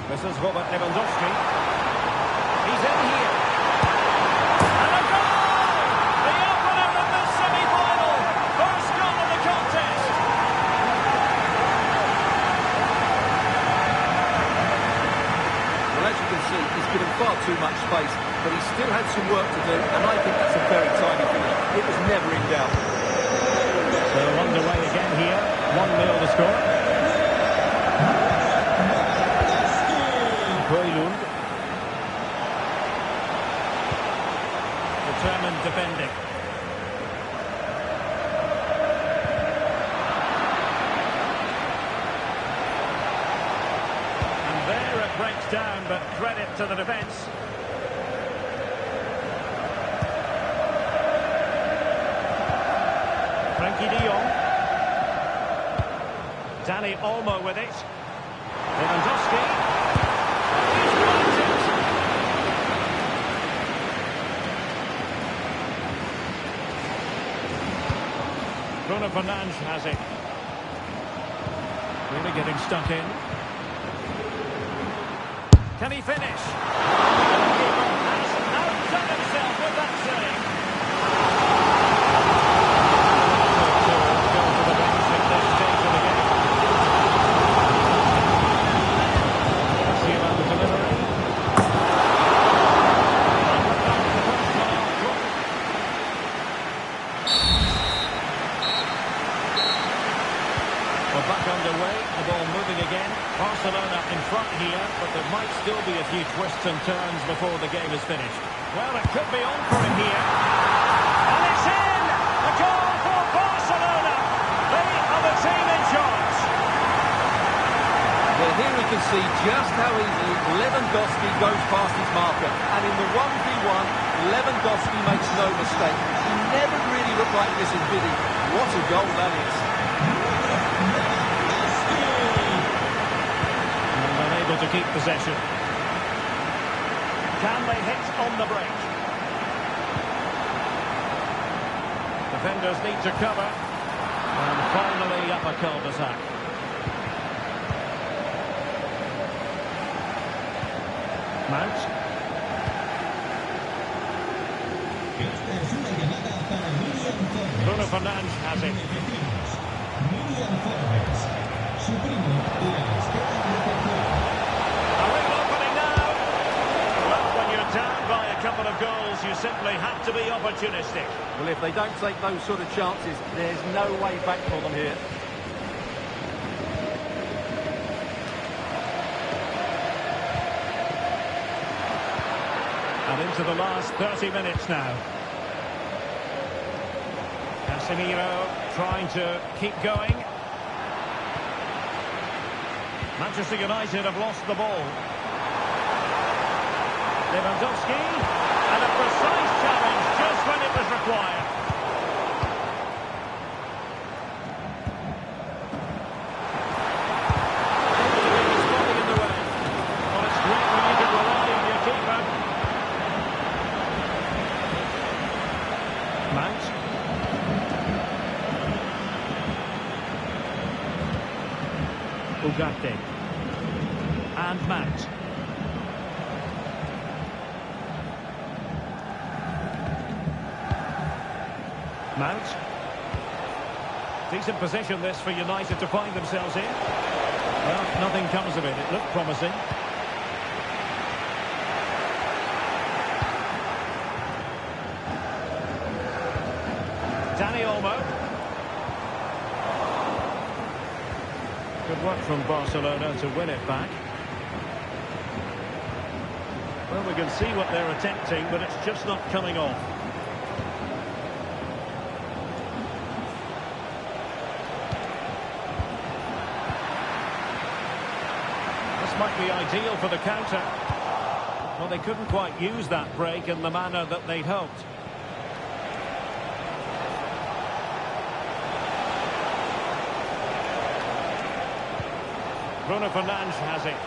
This is Robert Lewandowski. He's in here. And a goal! The opener of this semi-final. First goal of the contest. Well, as you can see, he's given far too much space, but he still had some work to do, and I think that's a very tidy finish. It was never in doubt. So underway again here. 1-0 to score. Højlund. Determined defending. down, but credit to the defence. Frankie de Jong. Danny Olmo with it. Lewandowski. He's blocked it. Bruno Fernandes has it. Really getting stuck in. Can he finish? The keeper has outdone himself with that save. Go for the bench at this stage of the game. Let's see about the delivery. We're back underway, the ball moving again. Barcelona in front here, but there might still be a few twists and turns before the game is finished. Well, it could be on for him here. And it's in! A goal for Barcelona! They are the team in charge. Well, here we can see just how easily Lewandowski goes past his marker. And in the 1v1, Lewandowski makes no mistake. He never really looked like this in Vidi. What a goal that is. Unable to keep possession. Can they hit on the break? Defenders need to cover. And finally up a cul-de-sac. Mount. Esta es una llamada para Miriam Torres. Bruno Fernandes has it. Miriam Torres. Su primo la espera en recepción. A real opening now. Well, when you're down by a couple of goals, you simply have to be opportunistic. Well, if they don't take those sort of chances, there's no way back for them here. And into the last 30 minutes now. Casemiro trying to keep going. Manchester United have lost the ball. Lewandowski, and a precise challenge just when it was required. He's falling in the way. Well, it's great when you can rely on your keeper. Mount. Ugarte. And Mount. Mount. Decent position this for United to find themselves in. Well, nothing comes of it. It looked promising. Danny Olmo. Good work from Barcelona to win it back. Well, we can see what they're attempting, but it's just not coming off. This might be ideal for the counter. Well, they couldn't quite use that break in the manner that they'd hoped. Bruno Fernandes has it.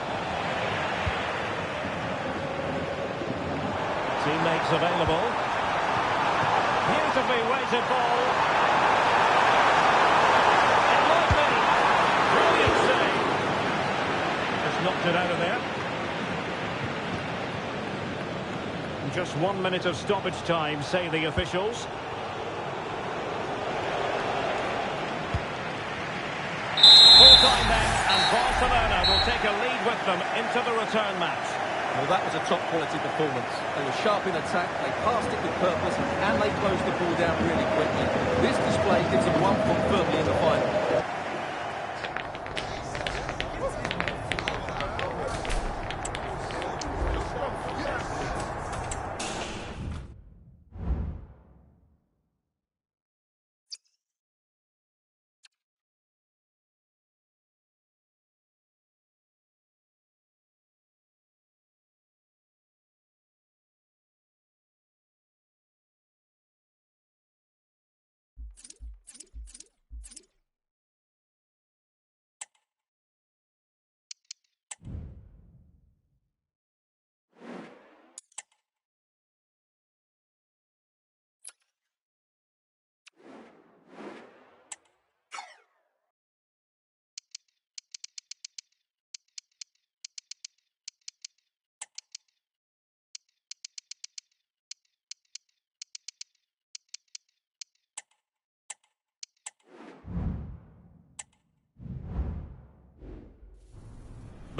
Teammates available. Beautifully weighted ball. It might be. Brilliant save. Just knocked it out of there. And just 1 minute of stoppage time, say the officials. Full time then, and Barcelona will take a lead with them into the return match. Well, that was a top-quality performance. They were sharp in attack, they passed it with purpose, and they closed the ball down really quickly. This display gives them 1 point firmly in the final.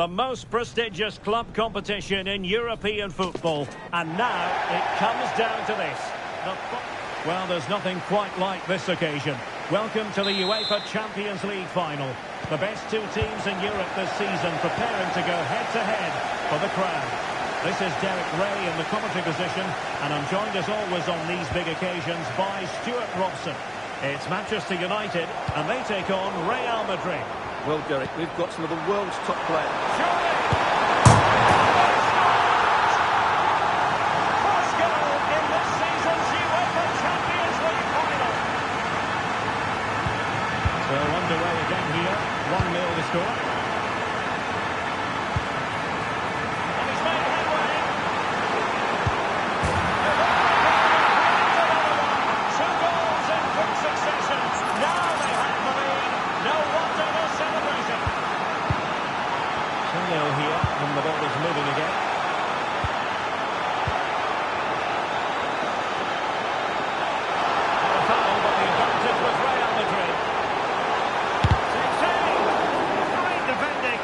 the most prestigious club competition in European football. And now it comes down to this. Well, there's nothing quite like this occasion. Welcome to the UEFA Champions League final. The best two teams in Europe this season preparing to go head-to-head for the crown. This is Derek Ray in the commentary position, and I'm joined as always on these big occasions by Stuart Robson. It's Manchester United, and they take on Real Madrid. Well, Derek, we've got some of the world's top players. Surely! First goal in this season's UEFA Champions League final. So underway again here. 1-0 the score. And he's made headway. Two goals in quick succession. Now they have the lead. No wonder they're celebrating. 2-0 here, and the ball is moving again. A foul, but the advantage was Real Madrid. Great defending,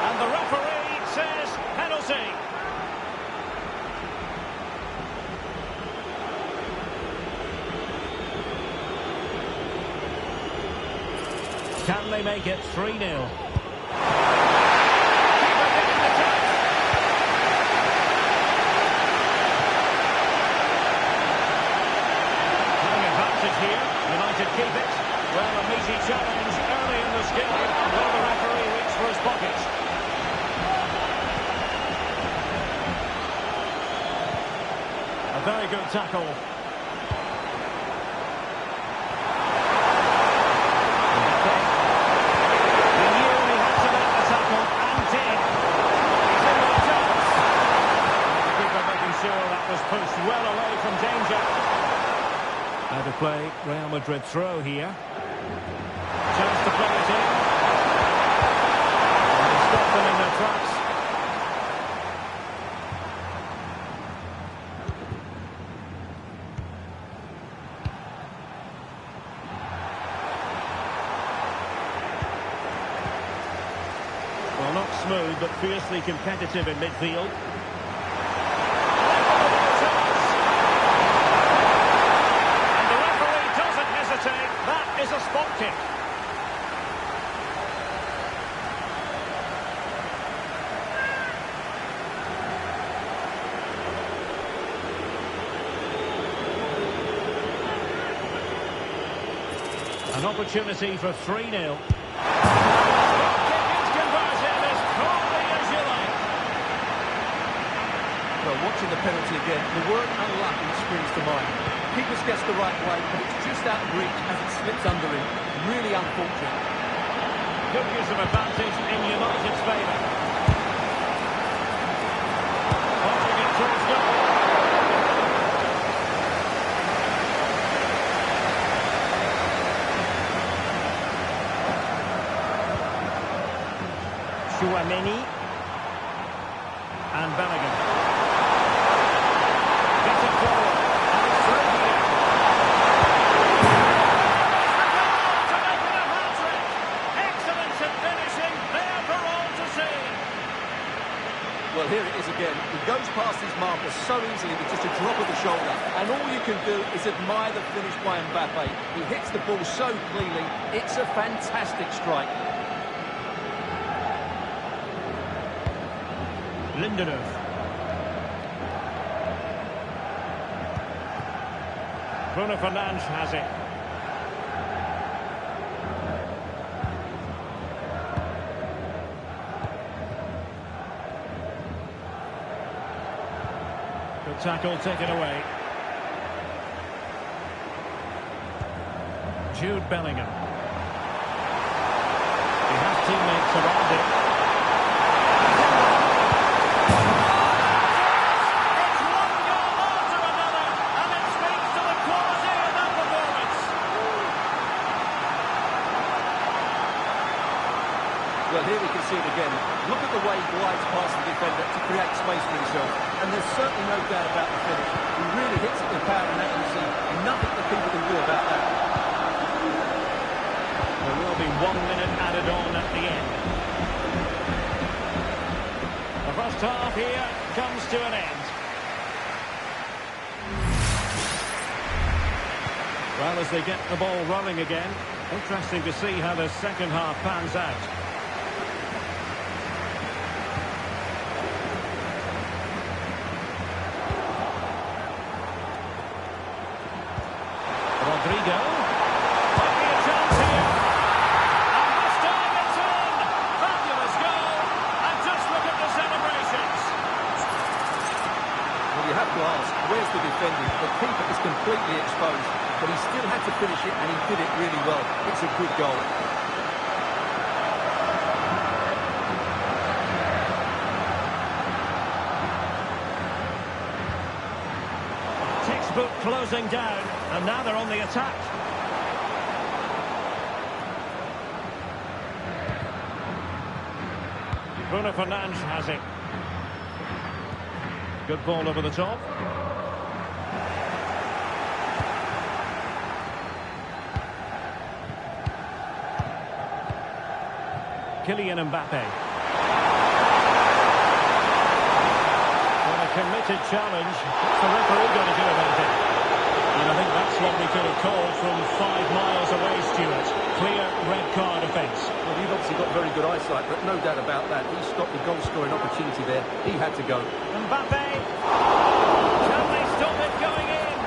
and the referee says penalty. Can they make it 3-0? Here, United keep it. Well, a meaty challenge early in this game. Will the referee reach for his pockets? A very good tackle. He knew he had to make the tackle and did. He's in the chance. The keeper making sure that was pushed well away from danger. Now to play, Real Madrid throw here. Chance to play it in. And they stop them in their tracks. Well, not smooth, but fiercely competitive in midfield. That is a spot kick. An opportunity for 3-0. Well, watching the penalty again, the word unlucky springs to mind. Keeper's guessed the right way, but it's just out of reach as it slips under him. Really unfortunate. Good use of advantage in United's favour. Pointing it towards goal. Chouameni and Bellingham. Gets it forward, and it's through here. To make it a hat-trick. Excellence in finishing, there for all to see. Well, here it is again. He goes past his marker so easily with just a drop of the shoulder. And all you can do is admire the finish by Mbappe. He hits the ball so cleanly. It's a fantastic strike. Lindelof. Bruno Fernandes has it. Good tackle taken away. Jude Bellingham. He has teammates around him. It's one goal after another, and it speaks to the quality of that performance. Well, here we can see it again. Look at the way he glides past the defender to create space for himself. And there's certainly no doubt about the finish. He really hits it with power and accuracy. Nothing the keeper can do about that. There will be 1 minute added on at the end. here comes to an end. Well, as they get the ball rolling again, interesting to see how the second half pans out. Rodrigo. Might be a chance here. And this time it's in. Fabulous goal. And just look at the celebrations. Well, you have to ask, where's the defending? The keeper is completely exposed, but he still had to finish it, and he did it really well. It's a good goal. Textbook closing down, and now they're on the attack. Bruno Fernandes has it. Good ball over the top. Kylian Mbappe. Well, a committed challenge. What's the referee going to do about it? And I think that's what we could have called from 5 miles away, Stuart. Clear red card offence. Well, you've obviously got very good eyesight, but no doubt about that. He stopped the goal-scoring opportunity there. He had to go. Mbappe. Can they stop it going in?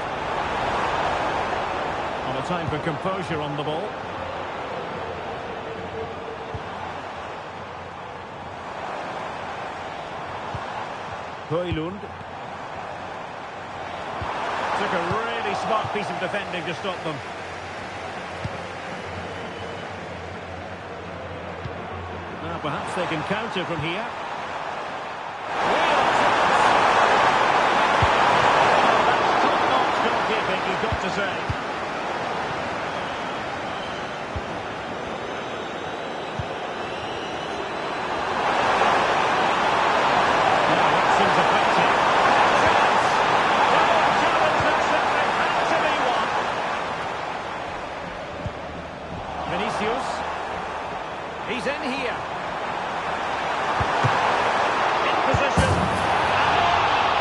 On a time for composure on the ball. Højlund. Took a really smart piece of defending to stop them. Now perhaps they can counter from here. Real chance. Oh, that's top-notch goalkeeping, you've got to say. He's in here. In position.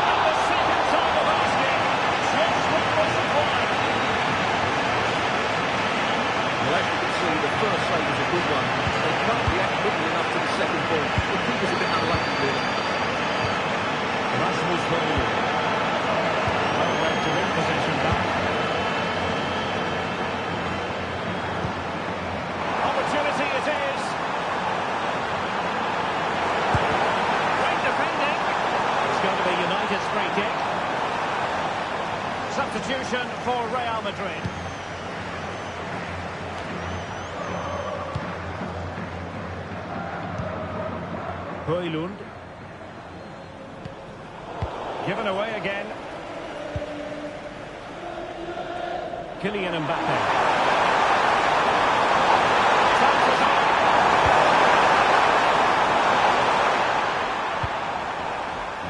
And the second time of asking. Just what was required. Well, as you can see, the first save was a good one. They can't react quickly enough to the second ball. The keeper's a bit unlucky, really. Rasmus Højlund. Well went to win possession back. Opportunity it is. United's free kick. Substitution for Real Madrid. Højlund. Given away again. Kylian Mbappe. Chances on.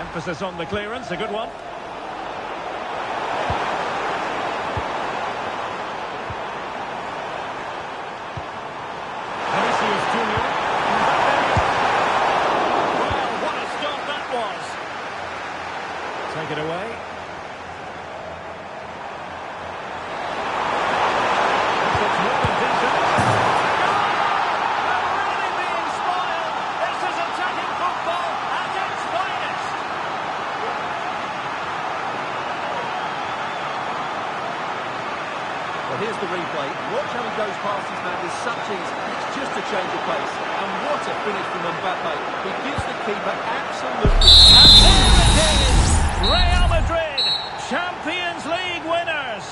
Emphasis on the clearance, a good one. Vinicius Junior. Well, what a stop that was. Take it away. It's more than decent. They're really being spoiled. This is attacking football at its finest. Well, here's the replay. Watch how he goes past his man with such ease. It's just a change of pace. And what a finish from Mbappe. He gives the keeper absolutely... And there it is! Real Madrid, Champions League winners!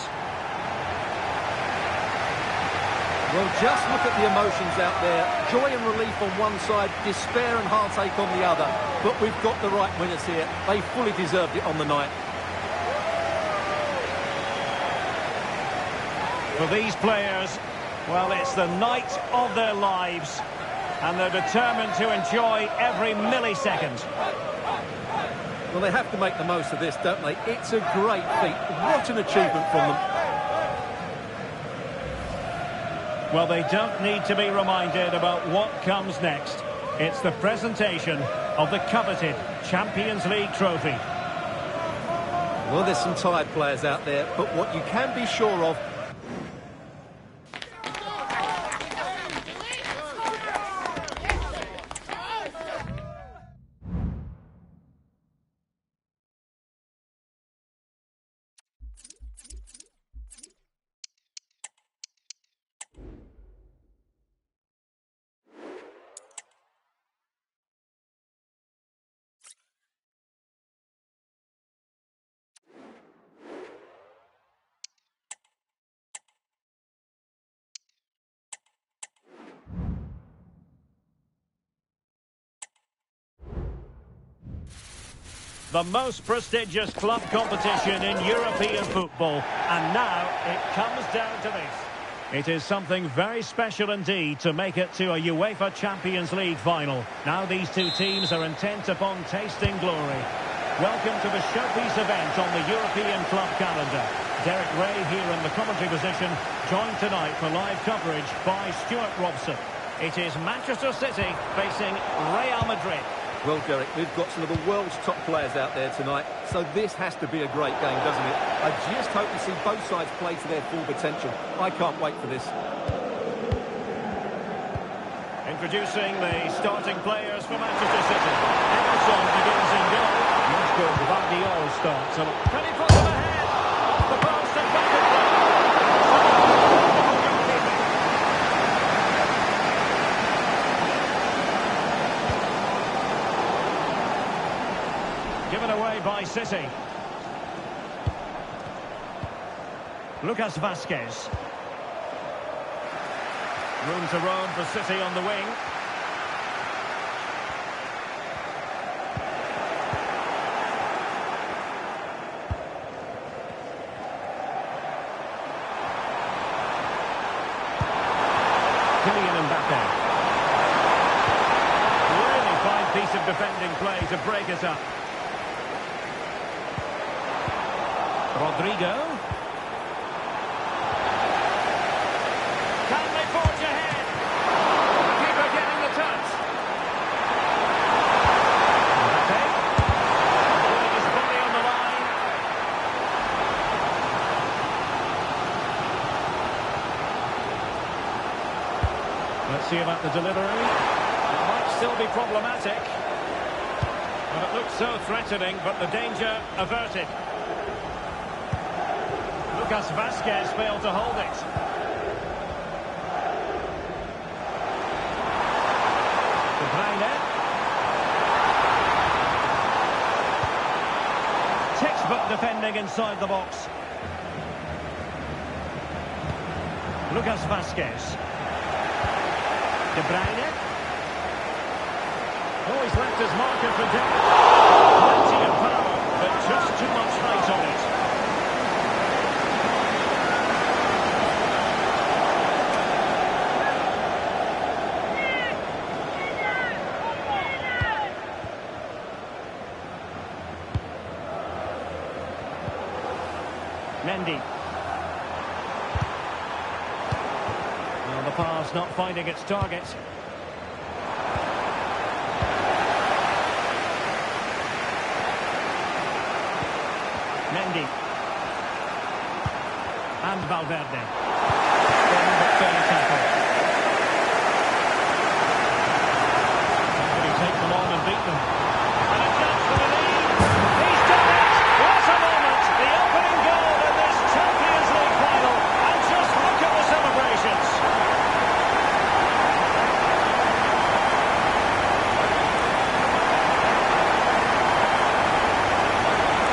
Well, just look at the emotions out there. Joy and relief on one side, despair and heartache on the other. But we've got the right winners here. They fully deserved it on the night. For these players, well, it's the night of their lives, and they're determined to enjoy every millisecond. Well, they have to make the most of this, don't they? It's a great feat. What an achievement from them. Well, they don't need to be reminded about what comes next. It's the presentation of the coveted Champions League trophy. Well, there's some tired players out there, but what you can be sure of... The most prestigious club competition in European football. And now it comes down to this. It is something very special indeed to make it to a UEFA Champions League final. Now these two teams are intent upon tasting glory. Welcome to the showpiece event on the European club calendar. Derek Ray here in the commentary position, joined tonight for live coverage by Stuart Robson. It is Manchester City facing Real Madrid. Well, Derek, we've got some of the world's top players out there tonight, so this has to be a great game, doesn't it? I just hope to see both sides play to their full potential. I can't wait for this. Introducing the starting players for Manchester City. Emerson begins in goal. He's good. Guardiola starts. Can he put them ahead? Off the post and back in play. Given away by City. Lucas Vazquez. Room to roam for City on the wing. Kylian Mbappe. Really fine piece of defending play to break it up. Rodrigo. Can they forge ahead? Keeper getting the touch. Mbappe. Putting his body on the line. Let's see about the delivery. It might still be problematic. But it looks so threatening, but the danger averted. Lucas Vazquez failed to hold it. De Bruyne. Textbook defending inside the box. Lucas Vazquez. De Bruyne. Oh, he's left his marker for death. Plenty of power, but just too much height on it. Mendy. Well, the pass not finding its target. Mendy. And Valverde. Fair tackle. Can he take them on and beat them? And a chance for the lead. He's done it! What a moment! The opening goal in this Champions League final. And just look at the celebrations.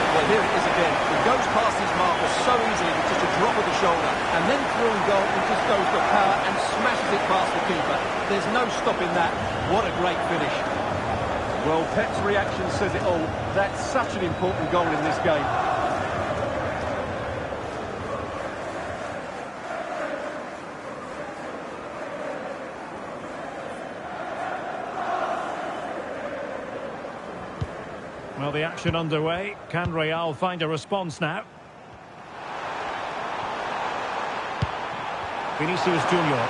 Well, here it is again. He goes past his marker so easily with just a drop of the shoulder, and then through and goal, he just goes for power and smashes it past the keeper. There's no stopping that. What a great finish. Well, Pep's reaction says it all. That's such an important goal in this game. Well, the action underway. Can Real find a response now? Vinicius Junior.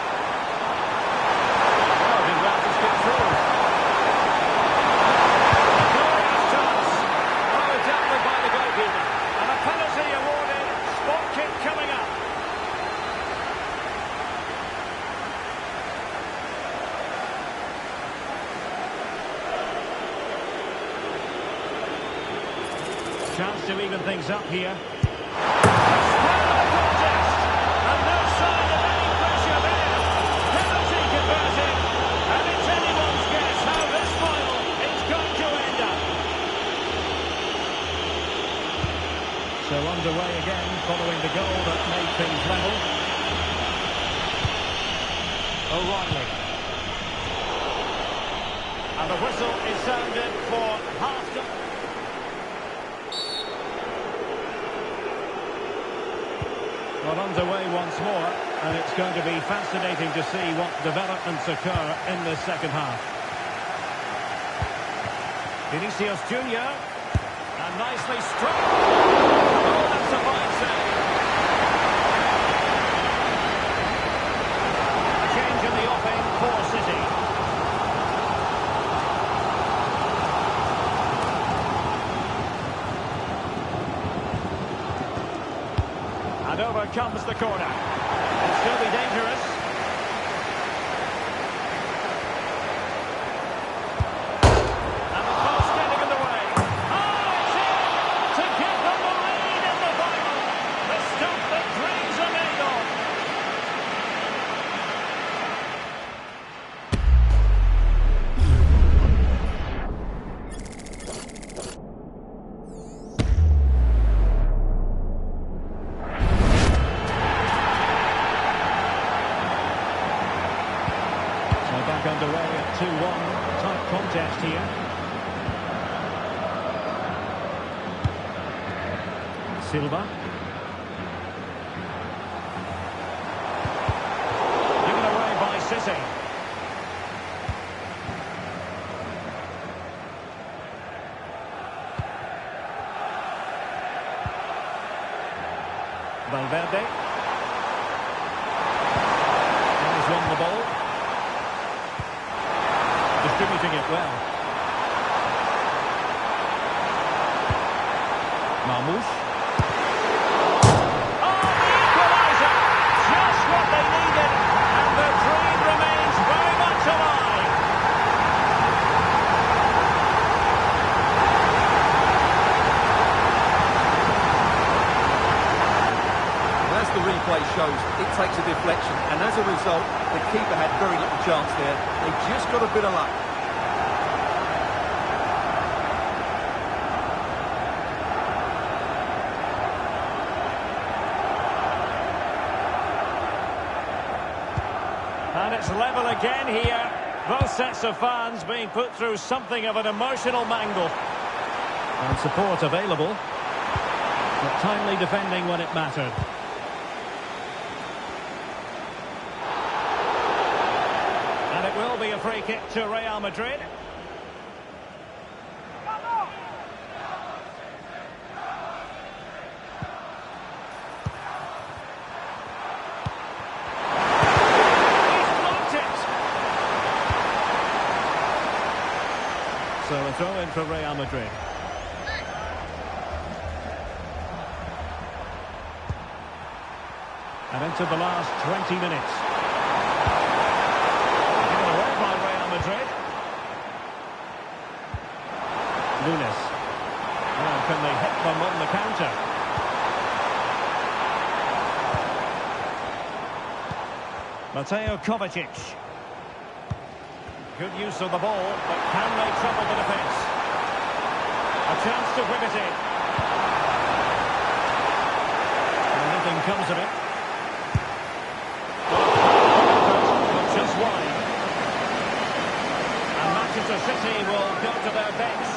Oh, been well to skip through. moment coming up. Chance to even things up here. And no sign of any pressure there. Penalty converted. And it's anyone's guess how this final is going to end up. So underway again, following the goal that made things level. O'Reilly. And the whistle is sounded for half-time. Well, underway once more, and it's going to be fascinating to see what developments occur in the second half. Vinicius Junior, and nicely struck. Oh, that's a fine save. A change in the offing for City. And over comes the corner. It'll still be dangerous. And the post getting in the way. Oh, it's in! To give them the lead in the final. The stuff that dreams are made of. Back underway at 2-1, tight contest here. Silva. Given away by City. Valverde. And he's won the ball. Distributing it well. Marmoush. Oh, the equaliser! Just what they needed, and the dream remains very much alive. Well, as the replay shows, it takes a deflection, and as a result, the keeper had very little chance there. They just got a bit of luck. And it's level again here. Both sets of fans being put through something of an emotional mangle. And support available. But timely defending when it mattered. And it will be a free kick to Real Madrid. So a throw in for Real Madrid. And into the last 20 minutes. Given away by Real Madrid. Nunes. Now can they hit them on the counter? Mateo Kovacic. Good use of the ball, but can they trouble the defence? A chance to whip it in. And nothing comes of it. But just wide. And Manchester City will go to their bench.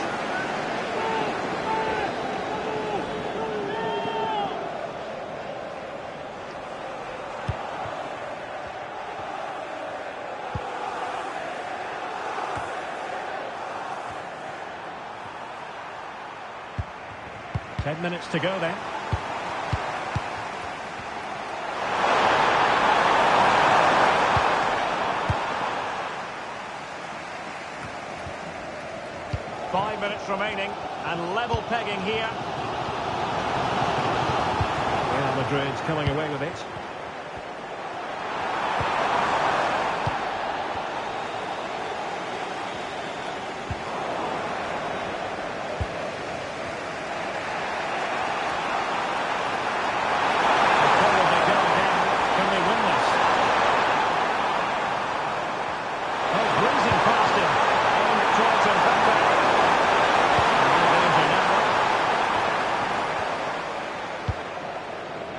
Ten minutes to go then. Five minutes remaining and level pegging here. Real Madrid coming away with it.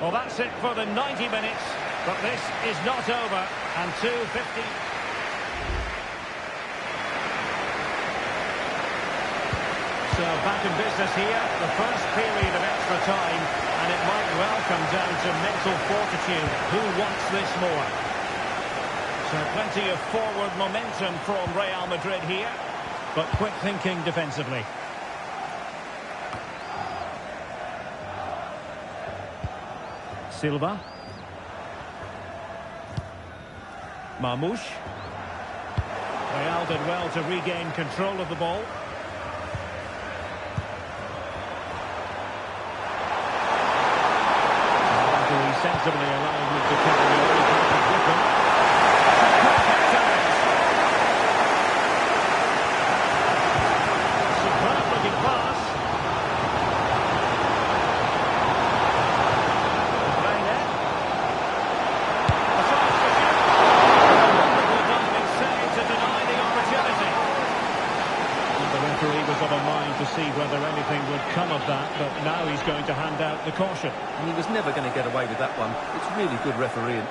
Well, that's it for the 90 minutes, but this is not over, and 2:50. So back in business here, the first period of extra time, and it might well come down to mental fortitude. Who wants this more? So plenty of forward momentum from Real Madrid here, but quick thinking defensively. Silva. Marmoush. Real did well to regain control of the ball. He sensibly allowed him to carry the ball with him. Superb looking pass. Of a mind to see whether anything would come of that, but now he's going to hand out the caution. And he was never going to get away with that one. It's really good refereeing.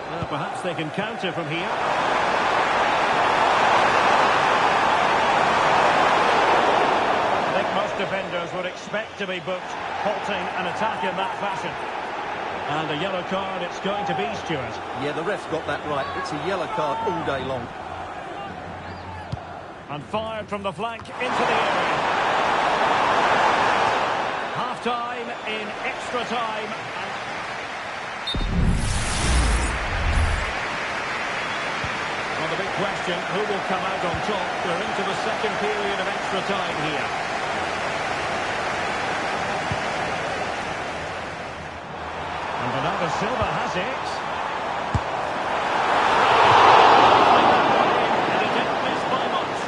Well, perhaps they can counter from here. Most defenders would expect to be booked, halting an attack in that fashion. And a yellow card it's going to be, Stuart. Yeah, the ref's got that right. It's a yellow card all day long. And fired from the flank into the area. Half-time in extra time. Well, the big question, who will come out on top? We're into the second period of extra time here. Bernardo Silva has it. And he didn't miss by much.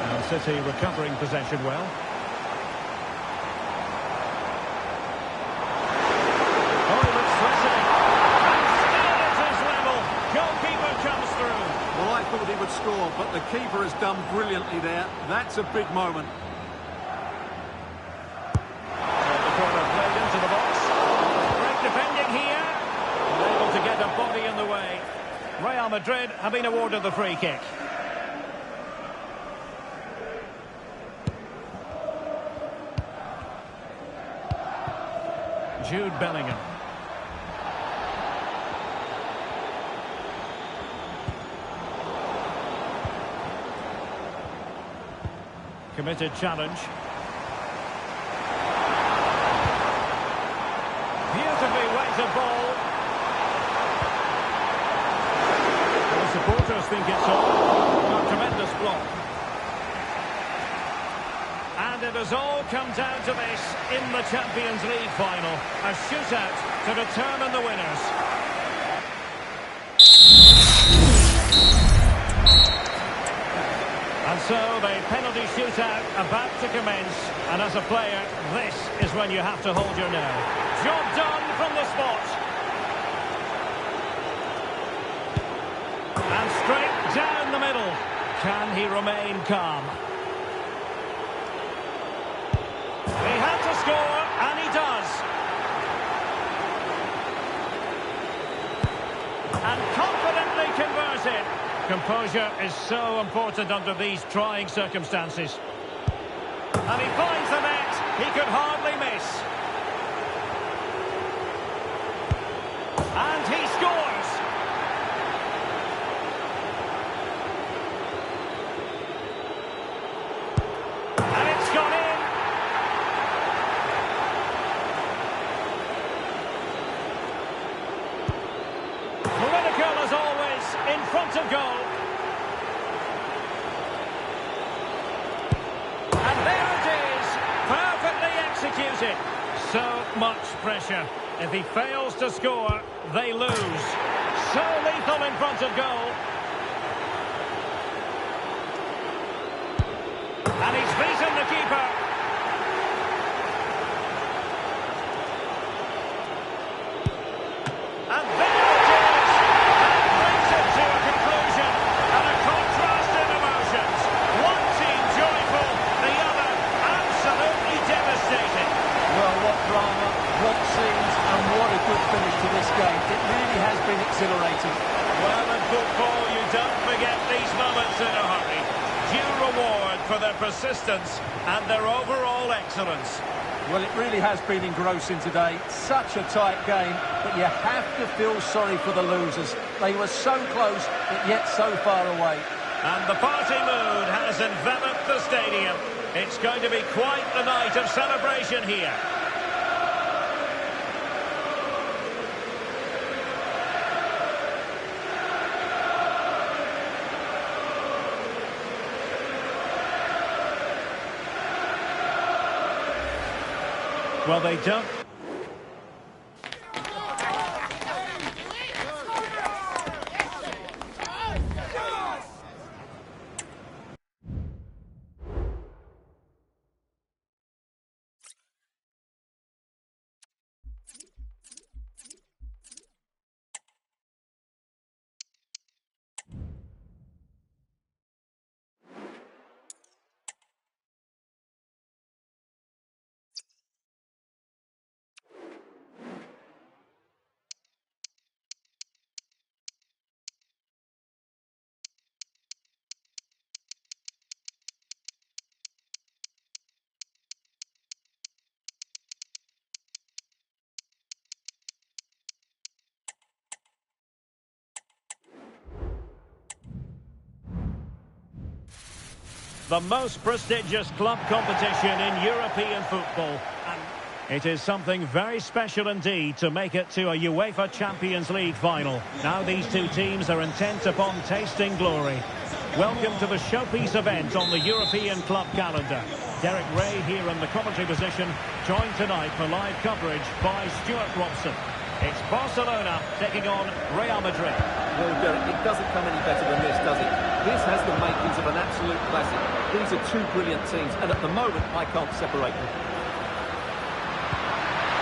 And City recovering possession well. Oh, he looks threatening. And still it is level. Goalkeeper comes through. Well, I thought he would score, but the keeper has done brilliantly there. That's a big moment. The corner played into the box. Great defending here. Unable to get a body in the way. Real Madrid have been awarded the free kick. Jude Bellingham. Committed challenge. Beautifully weighted ball. The supporters think it's all. A tremendous block. And it has all come down to this in the Champions League final. A shootout to determine the winners. And so the penalty shootout about to commence. And as a player, this is when you have to hold your nerve. Job done from the spot. And straight down the middle. Can he remain calm? He had to score, and he does. And confidently converted. Composure is so important under these trying circumstances. And he finds the net. He could hardly miss. And he scores. knows it. So much pressure. If he fails to score, they lose. So lethal in front of goal. And he's beaten the keeper. And there it is. That brings it to a conclusion. And a contrast in emotions. One team joyful, the other absolutely devastating. Well, what drama, what scenes, and what a good finish to this game. It really has been exhilarating. Well, in football, you don't forget these moments in a hurry. Due reward for their persistence and their overall excellence. Well, it really has been engrossing today. Such a tight game, but you have to feel sorry for the losers. They were so close, but yet so far away. And the party mood has enveloped the stadium. It's going to be quite the night of celebration here. Well, they don't. The most prestigious club competition in European football. And it is something very special indeed to make it to a UEFA Champions League final. Now these two teams are intent upon tasting glory. Welcome to the showpiece event on the European club calendar. Derek Ray here in the commentary position, joined tonight for live coverage by Stuart Robson. It's Barcelona taking on Real Madrid. Well, Derek, it doesn't come any better than this, does it? This has the makings of an absolute classic. These are two brilliant teams, and at the moment, I can't separate them.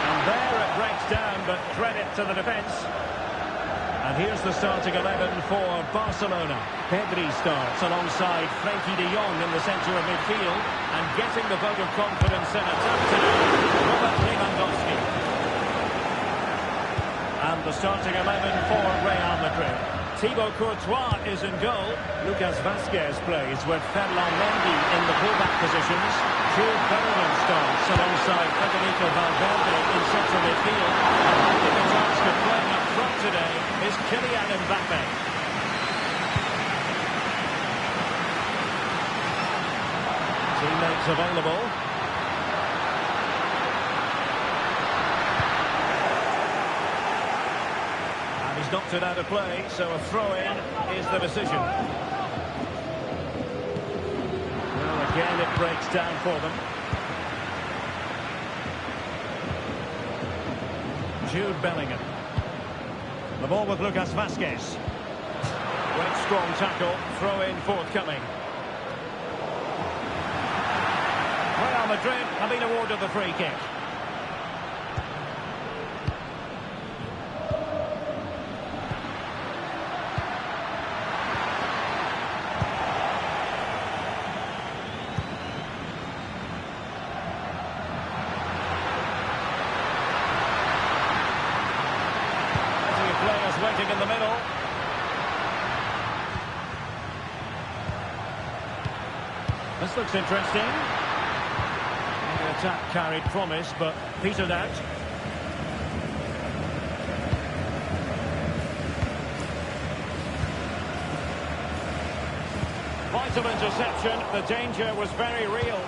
And there it breaks down, but credit to the defence. And here's the starting 11 for Barcelona. Pedri starts alongside Frenkie de Jong in the centre of midfield, and getting the vote of confidence in attack today, Robert Lewandowski. And the starting 11 for Real Madrid. Thibaut Courtois is in goal. Lucas Vazquez plays with Ferland Mendy in the fullback positions. Jude Bellingham starts alongside Federico Valverde in central midfield. And holding the task of playing up front today is Kylian Mbappe. Teammates available. He's knocked it out of play, so a throw-in is the decision. Well, again, it breaks down for them. Jude Bellingham. The ball with Lucas Vazquez. Great strong tackle, throw-in forthcoming. Real Madrid have been awarded the free kick. Waiting in the middle. This looks interesting. The attack carried promise, but petered out. Vital interception. The danger was very real.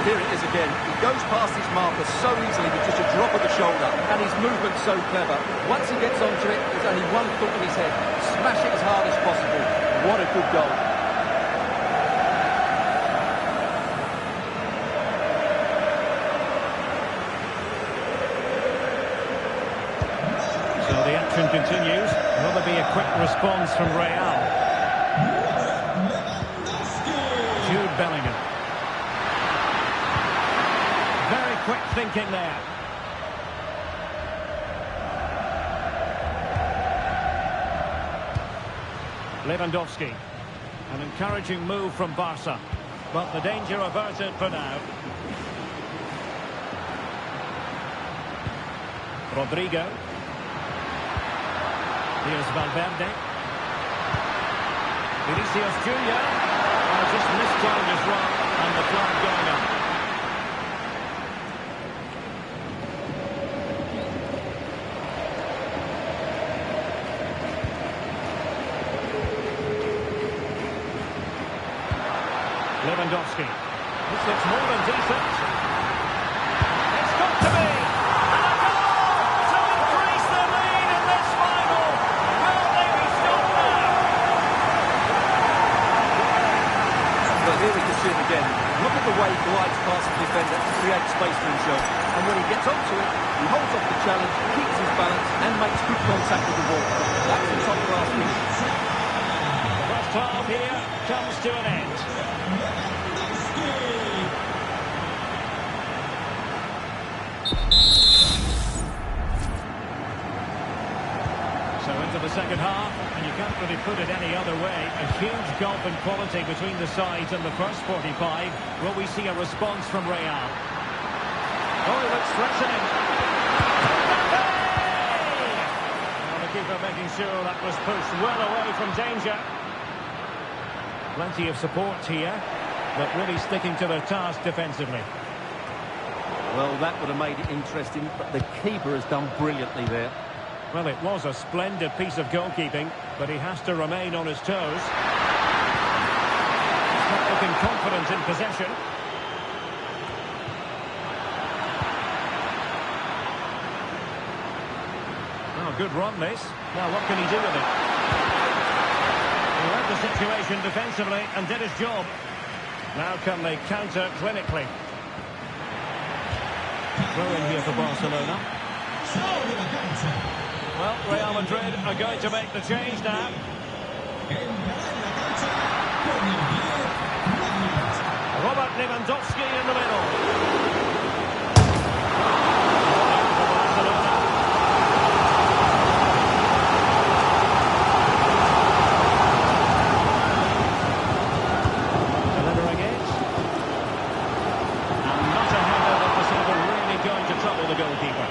Well, here it is again. He goes past his marker so easily with just a drop of the shoulder, and his movement's so clever. Once he gets onto it, there's only one thought in his head. Smash it as hard as possible. What a good goal. So the action continues. Will there be a quick response from Real? Jude Bellingham. Very quick thinking there. Lewandowski. An encouraging move from Barca. But the danger averted for now. Rodrigo. Here's Valverde. Vinicius Junior. Just mistimed his run and the flag going up. Lewandowski. This looks more than decent. It's got to be! And a goal to increase the lead in this final! Will they be stopped now? But here we can see it again. Look at the way he glides past the defender to create space for himself. And when he gets onto it, he holds off the challenge, keeps his balance, and makes good contact with the ball. That's a top-class finish. The first half here comes to an end. So into the second half, and you can't really put it any other way. A huge gulf in quality between the sides in the first 45. Will we see a response from Real? Oh, he looks threatening. Well, the keeper making sure that was pushed well away from danger. Plenty of support here, but really sticking to their task defensively. Well, that would have made it interesting, but the keeper has done brilliantly there. Well, it was a splendid piece of goalkeeping, but he has to remain on his toes. He's not looking confident in possession. Oh, good run this. Now what can he do with it? He read the situation defensively and did his job. Now can they counter clinically? Throw in here for Barcelona. Well, Real Madrid are going to make the change now. Robert Lewandowski in the middle. For Barcelona. Delivering it. And not a header that was ever really going to trouble the goalkeeper.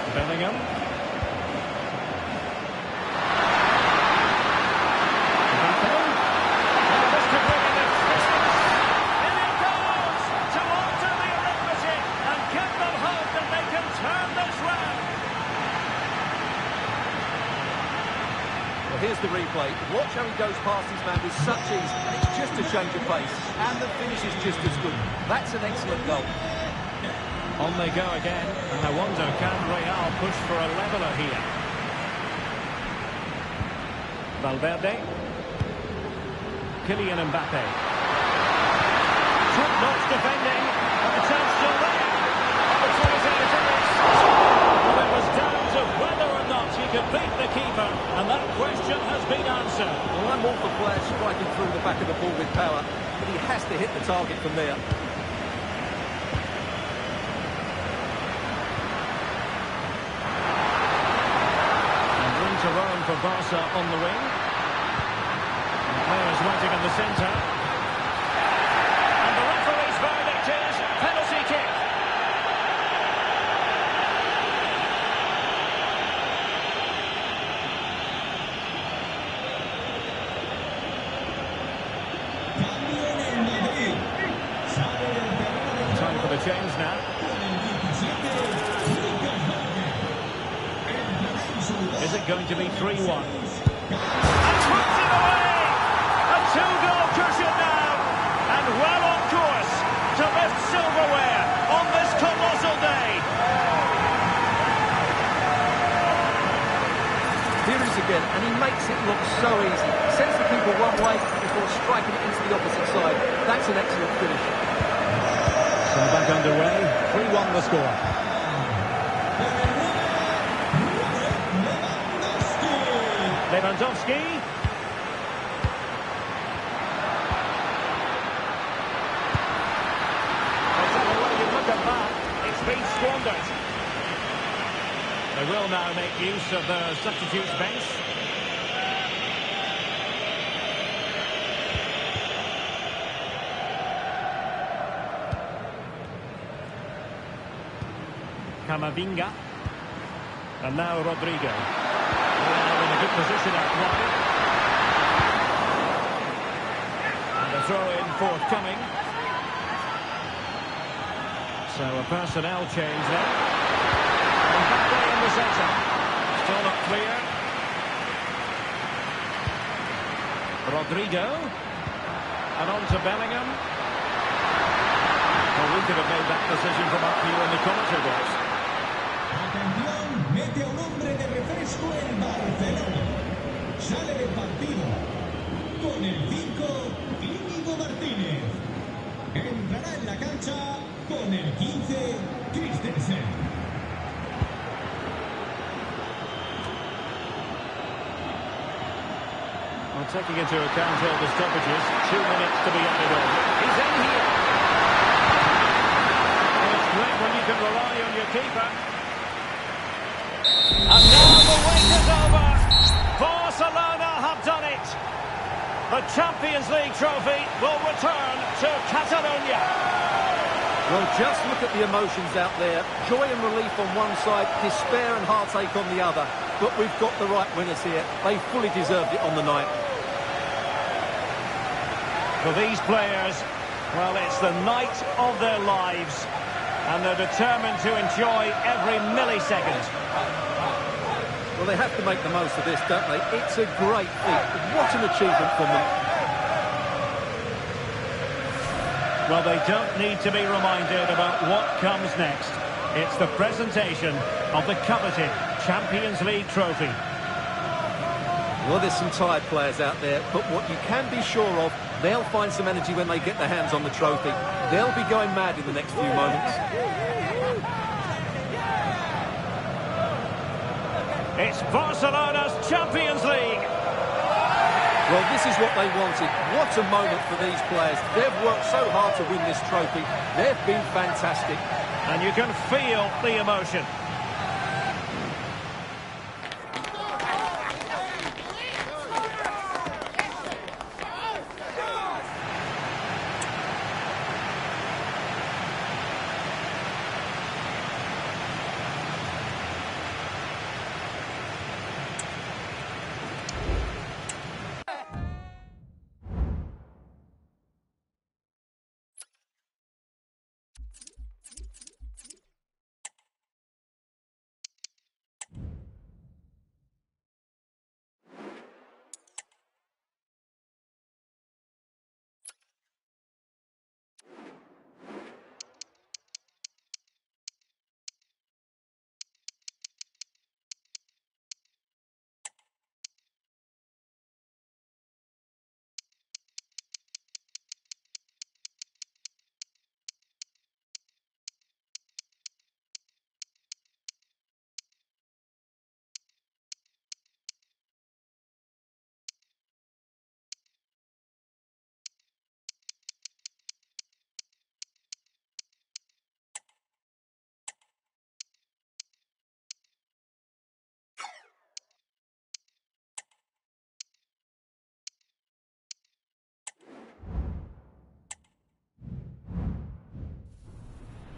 Bellingham. Mbappe. Oh, this could bring in a distance. In it goes to alter the arithmetic and give them hope that they can turn this round. Well, here's the replay. Watch how he goes past his man with such ease, and it's just a change of pace. And the finish is just as good. That's an excellent goal. On they go again, and I wonder, can Real push for a leveller here? Valverde. Kylian Mbappe. Top-notch defending, and the chance still there. Opportunity it is. Well, it was down to whether or not he could beat the keeper, and that question has been answered. Well, I'm all for players striking through the back of the ball with power, but he has to hit the target from there. To roam for Barca on the ring. And players waiting in the centre. And the referee's verdict is penalty kick. Time for the change now. Is it going to be 3-1? And puts it away! A two-goal cushion now! And well on course to lift silverware on this colossal day. Here he is again, and he makes it look so easy. Sends the keeper one way before striking it into the opposite side. That's an excellent finish. So back underway, 3-1 the score. Lewandowski. Whatever way you look at that, it's been squandered. They will now make use of the substitutes bench. Camavinga. And now Rodrigo. Well, in a good position out wide. And a throw-in forthcoming. So a personnel change there. And back in the centre. Still not clear. Rodrigo. And on to Bellingham. Well, we could have made that decision from up here in the commentary box. Atención, mete a un hombre de refresco en Barcelona. Sale del partido con el 5, Íñigo Martínez. Entrará en la cancha con el 15, Christensen. Well, taking into account all the stoppages, 2 minutes to be added on. He's in here. And it's great when you can rely on your keeper. And now the wait is over. Barcelona have done it. The Champions League trophy will return to Catalonia. Well, just look at the emotions out there. Joy and relief on one side, despair and heartache on the other. But we've got the right winners here. They fully deserved it on the night. For these players, well, it's the night of their lives. And they're determined to enjoy every millisecond. Well, they have to make the most of this, don't they? It's a great feat. What an achievement from them. Well, they don't need to be reminded about what comes next. It's the presentation of the coveted Champions League trophy. Well, there's some tired players out there, but what you can be sure of, they'll find some energy when they get their hands on the trophy. They'll be going mad in the next few moments. It's Barcelona's Champions League. Well, this is what they wanted. What a moment for these players. They've worked so hard to win this trophy. They've been fantastic. And you can feel the emotion.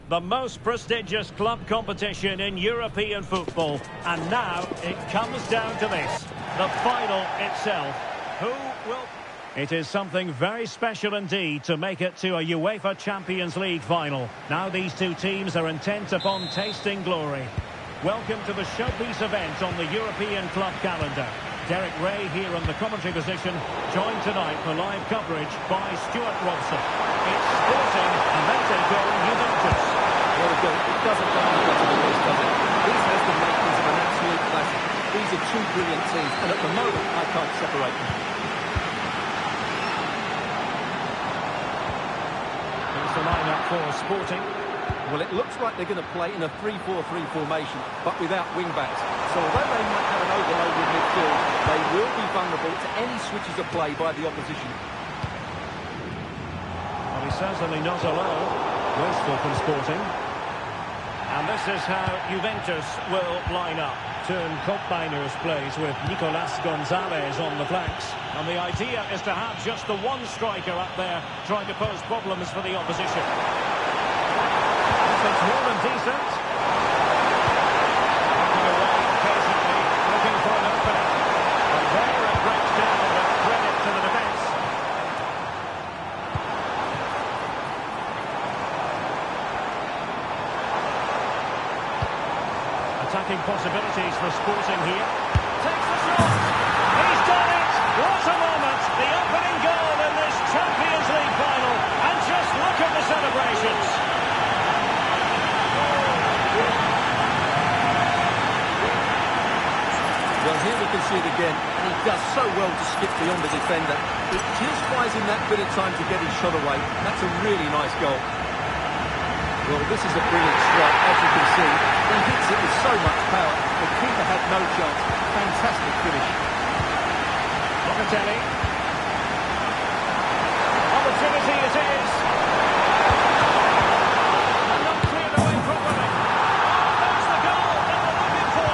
The most prestigious club competition in European football. And now it comes down to this. The final itself. Who will... It is something very special indeed to make it to a UEFA Champions League final. Now these two teams are intent upon tasting glory. Welcome to the showpiece event on the European club calendar. Derek Ray here in the commentary position, joined tonight for live coverage by Stuart Robson. It's Sporting, and they take on Juventus. Well, it doesn't get any better than this, does it? This has the makings of an absolute classic. These are two brilliant teams, and at the moment, I can't separate them. Here's the lineup for Sporting. Well, it looks like they're going to play in a 3-4-3 formation, but without wing-backs. So although they might have an overload in midfield, they will be vulnerable to any switches of play by the opposition. Well, he's certainly not alone. Wasteful from Sporting. And this is how Juventus will line up. Turn Koopmeiners plays with Nicolas Gonzalez on the flanks. And the idea is to have just the one striker up there trying to pose problems for the opposition. It's more than decent. Looking away occasionally, looking for an opening. And there it breaks down, but credit to the defence. Attacking possibilities for Sporting here. Takes the shot. He's done it. What a moment. The opening goal in this Champions League final. And just look at the celebrations. Well, here we can see it again, and he does so well to skip beyond the defender. It just buys him that bit of time to get his shot away. That's a really nice goal. Well, this is a brilliant strike, as you can see. He hits it with so much power. The keeper had no chance. Fantastic finish. Locatelli. Opportunity it is. And not cleared away properly. Oh, there's the goal that we're looking for.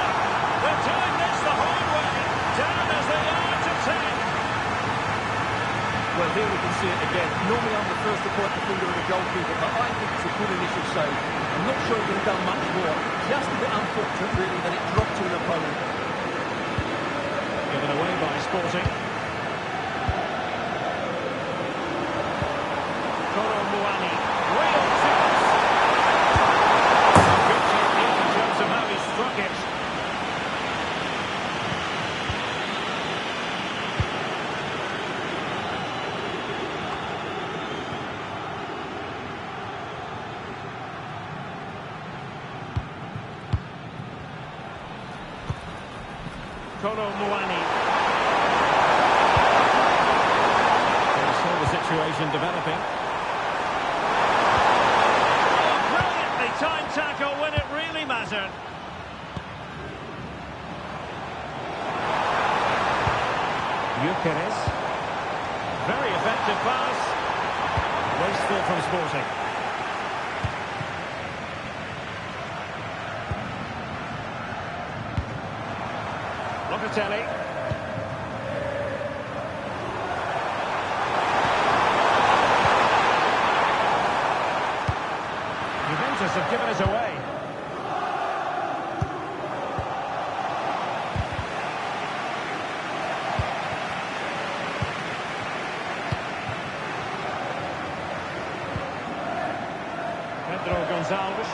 They're doing this the hard way. Down as they are to 10. Well, here we can see it again. Normally I'm the first to point the finger at the goalkeeper, but I think it's a good initial save. I'm not sure he could have done much more. Just a bit unfortunate, really, that it dropped to an opponent. Given away by Sporting. Kolo Muani. Real chance. Good technique in terms of how he struck it. Kolo Muani. We saw the situation developing. Oh, brilliantly timed tackle when it really mattered. Gyökeres. Very effective pass. Wasteful from Sporting. Locatelli. Juventus have given it away. Pedro Gonçalves.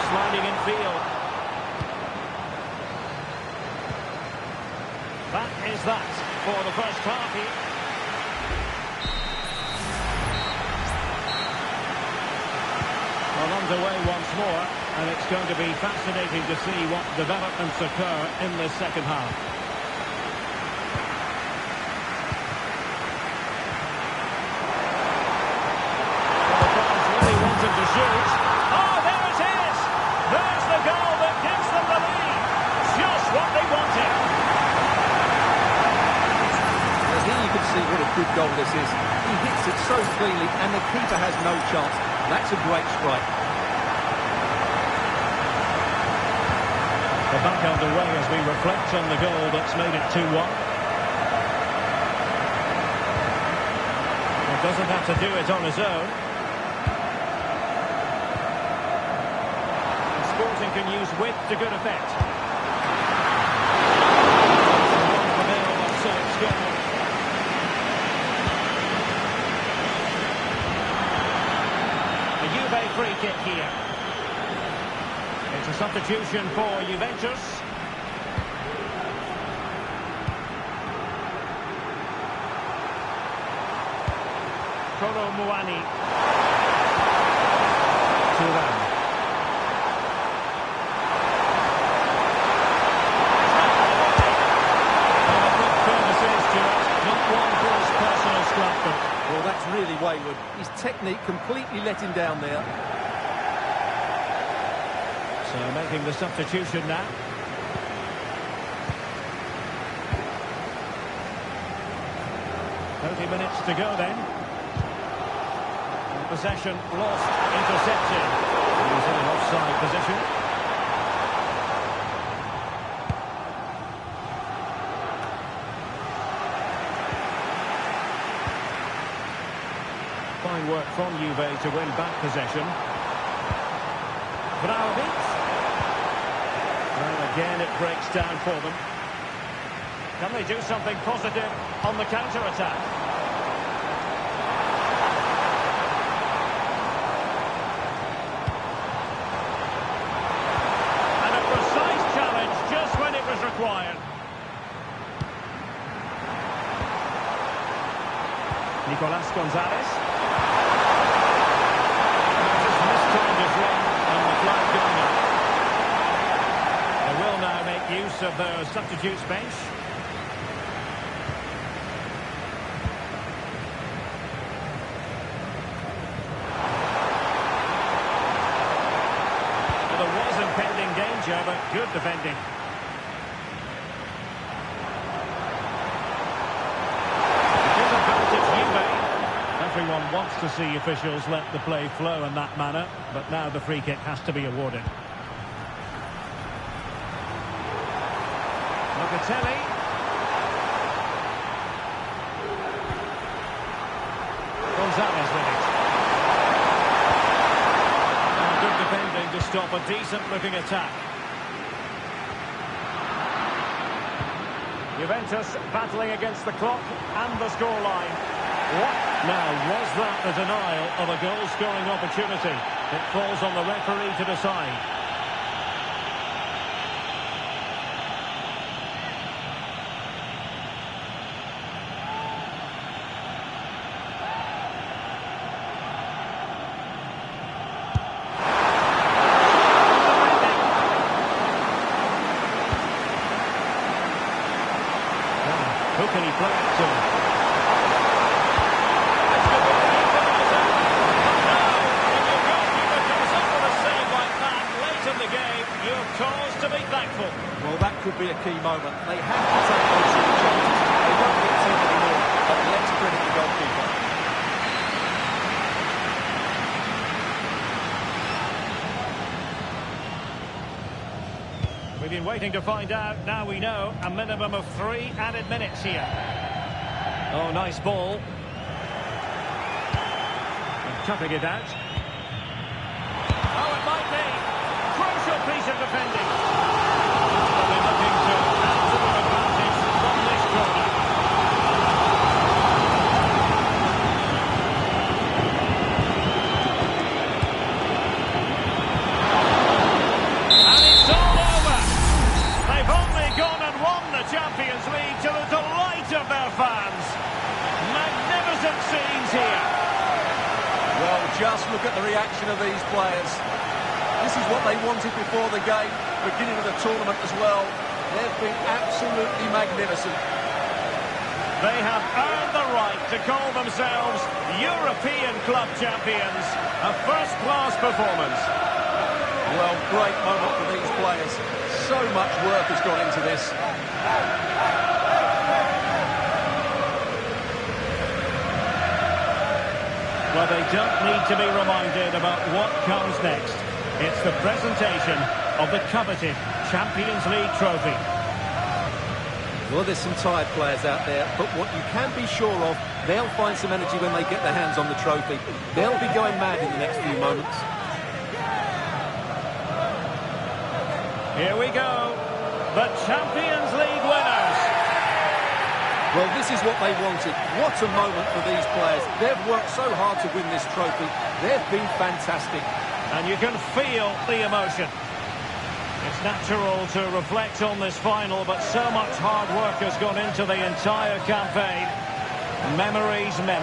Sliding in field. That is that for the first half here. Well, underway once more, and it's going to be fascinating to see what developments occur in this second half. Well, the fans really wanted to shoot. Oh, there it is! There's the goal that gives them the lead. Just what they wanted. Well, here you can see what a good goal this is. He hits it so cleanly, and the keeper has no chance. That's a great strike. We're back underway as we reflect on the goal that's made it 2-1. He doesn't have to do it on his own. Sporting can use width to good effect. free kick here. It's a substitution for Juventus. Kolo Muani. Turan. Well, that's really wayward. His technique completely let him down there. So making the substitution now. Minutes to go then. Possession lost, intercepted. He's in an offside position. Fine work from Juve to win back possession. Vlahovic. Well, again it breaks down for them. Can they do something positive on the counter-attack? Required. Nicolas Gonzalez. Just mistimed his run and the flag going up. They will now make use of their substitutes bench. There was impending danger, but good defending. Everyone wants to see officials let the play flow in that manner, but now the free kick has to be awarded. Locatelli. Gonzalez with it. And good defending to stop a decent-looking attack. Juventus battling against the clock and the scoreline. What now was that the denial of a goal-scoring opportunity? It falls on the referee to decide. Now, who can he play it to? Cause to be thankful. Well, that could be a key moment. They have to take those sort of chances. They won't get too many more, but let's credit the goalkeeper. We've been waiting to find out. Now we know. A minimum of 3 added minutes here. Oh, nice ball. And tapping it out. Oh, it might be. Crucial piece of defending. They'll be looking to add to the advantage from this corner. And it's all over. They've only gone and won the Champions League to the delight of their fans. Magnificent scenes here. Well, just look at the reaction of these players. This is what they wanted before the game, beginning of the tournament as well. They've been absolutely magnificent. They have earned the right to call themselves European club champions. A first-class performance. Well, great moment for these players. So much work has gone into this. Well, they don't need to be reminded about what comes next. It's the presentation of the coveted Champions League trophy. Well, there's some tired players out there, but what you can be sure of, they'll find some energy when they get their hands on the trophy. They'll be going mad in the next few moments. Here we go. The Champions League winners. Well, this is what they wanted. What a moment for these players. They've worked so hard to win this trophy. They've been fantastic. And you can feel the emotion. It's natural to reflect on this final, but so much hard work has gone into the entire campaign. Memories, memories.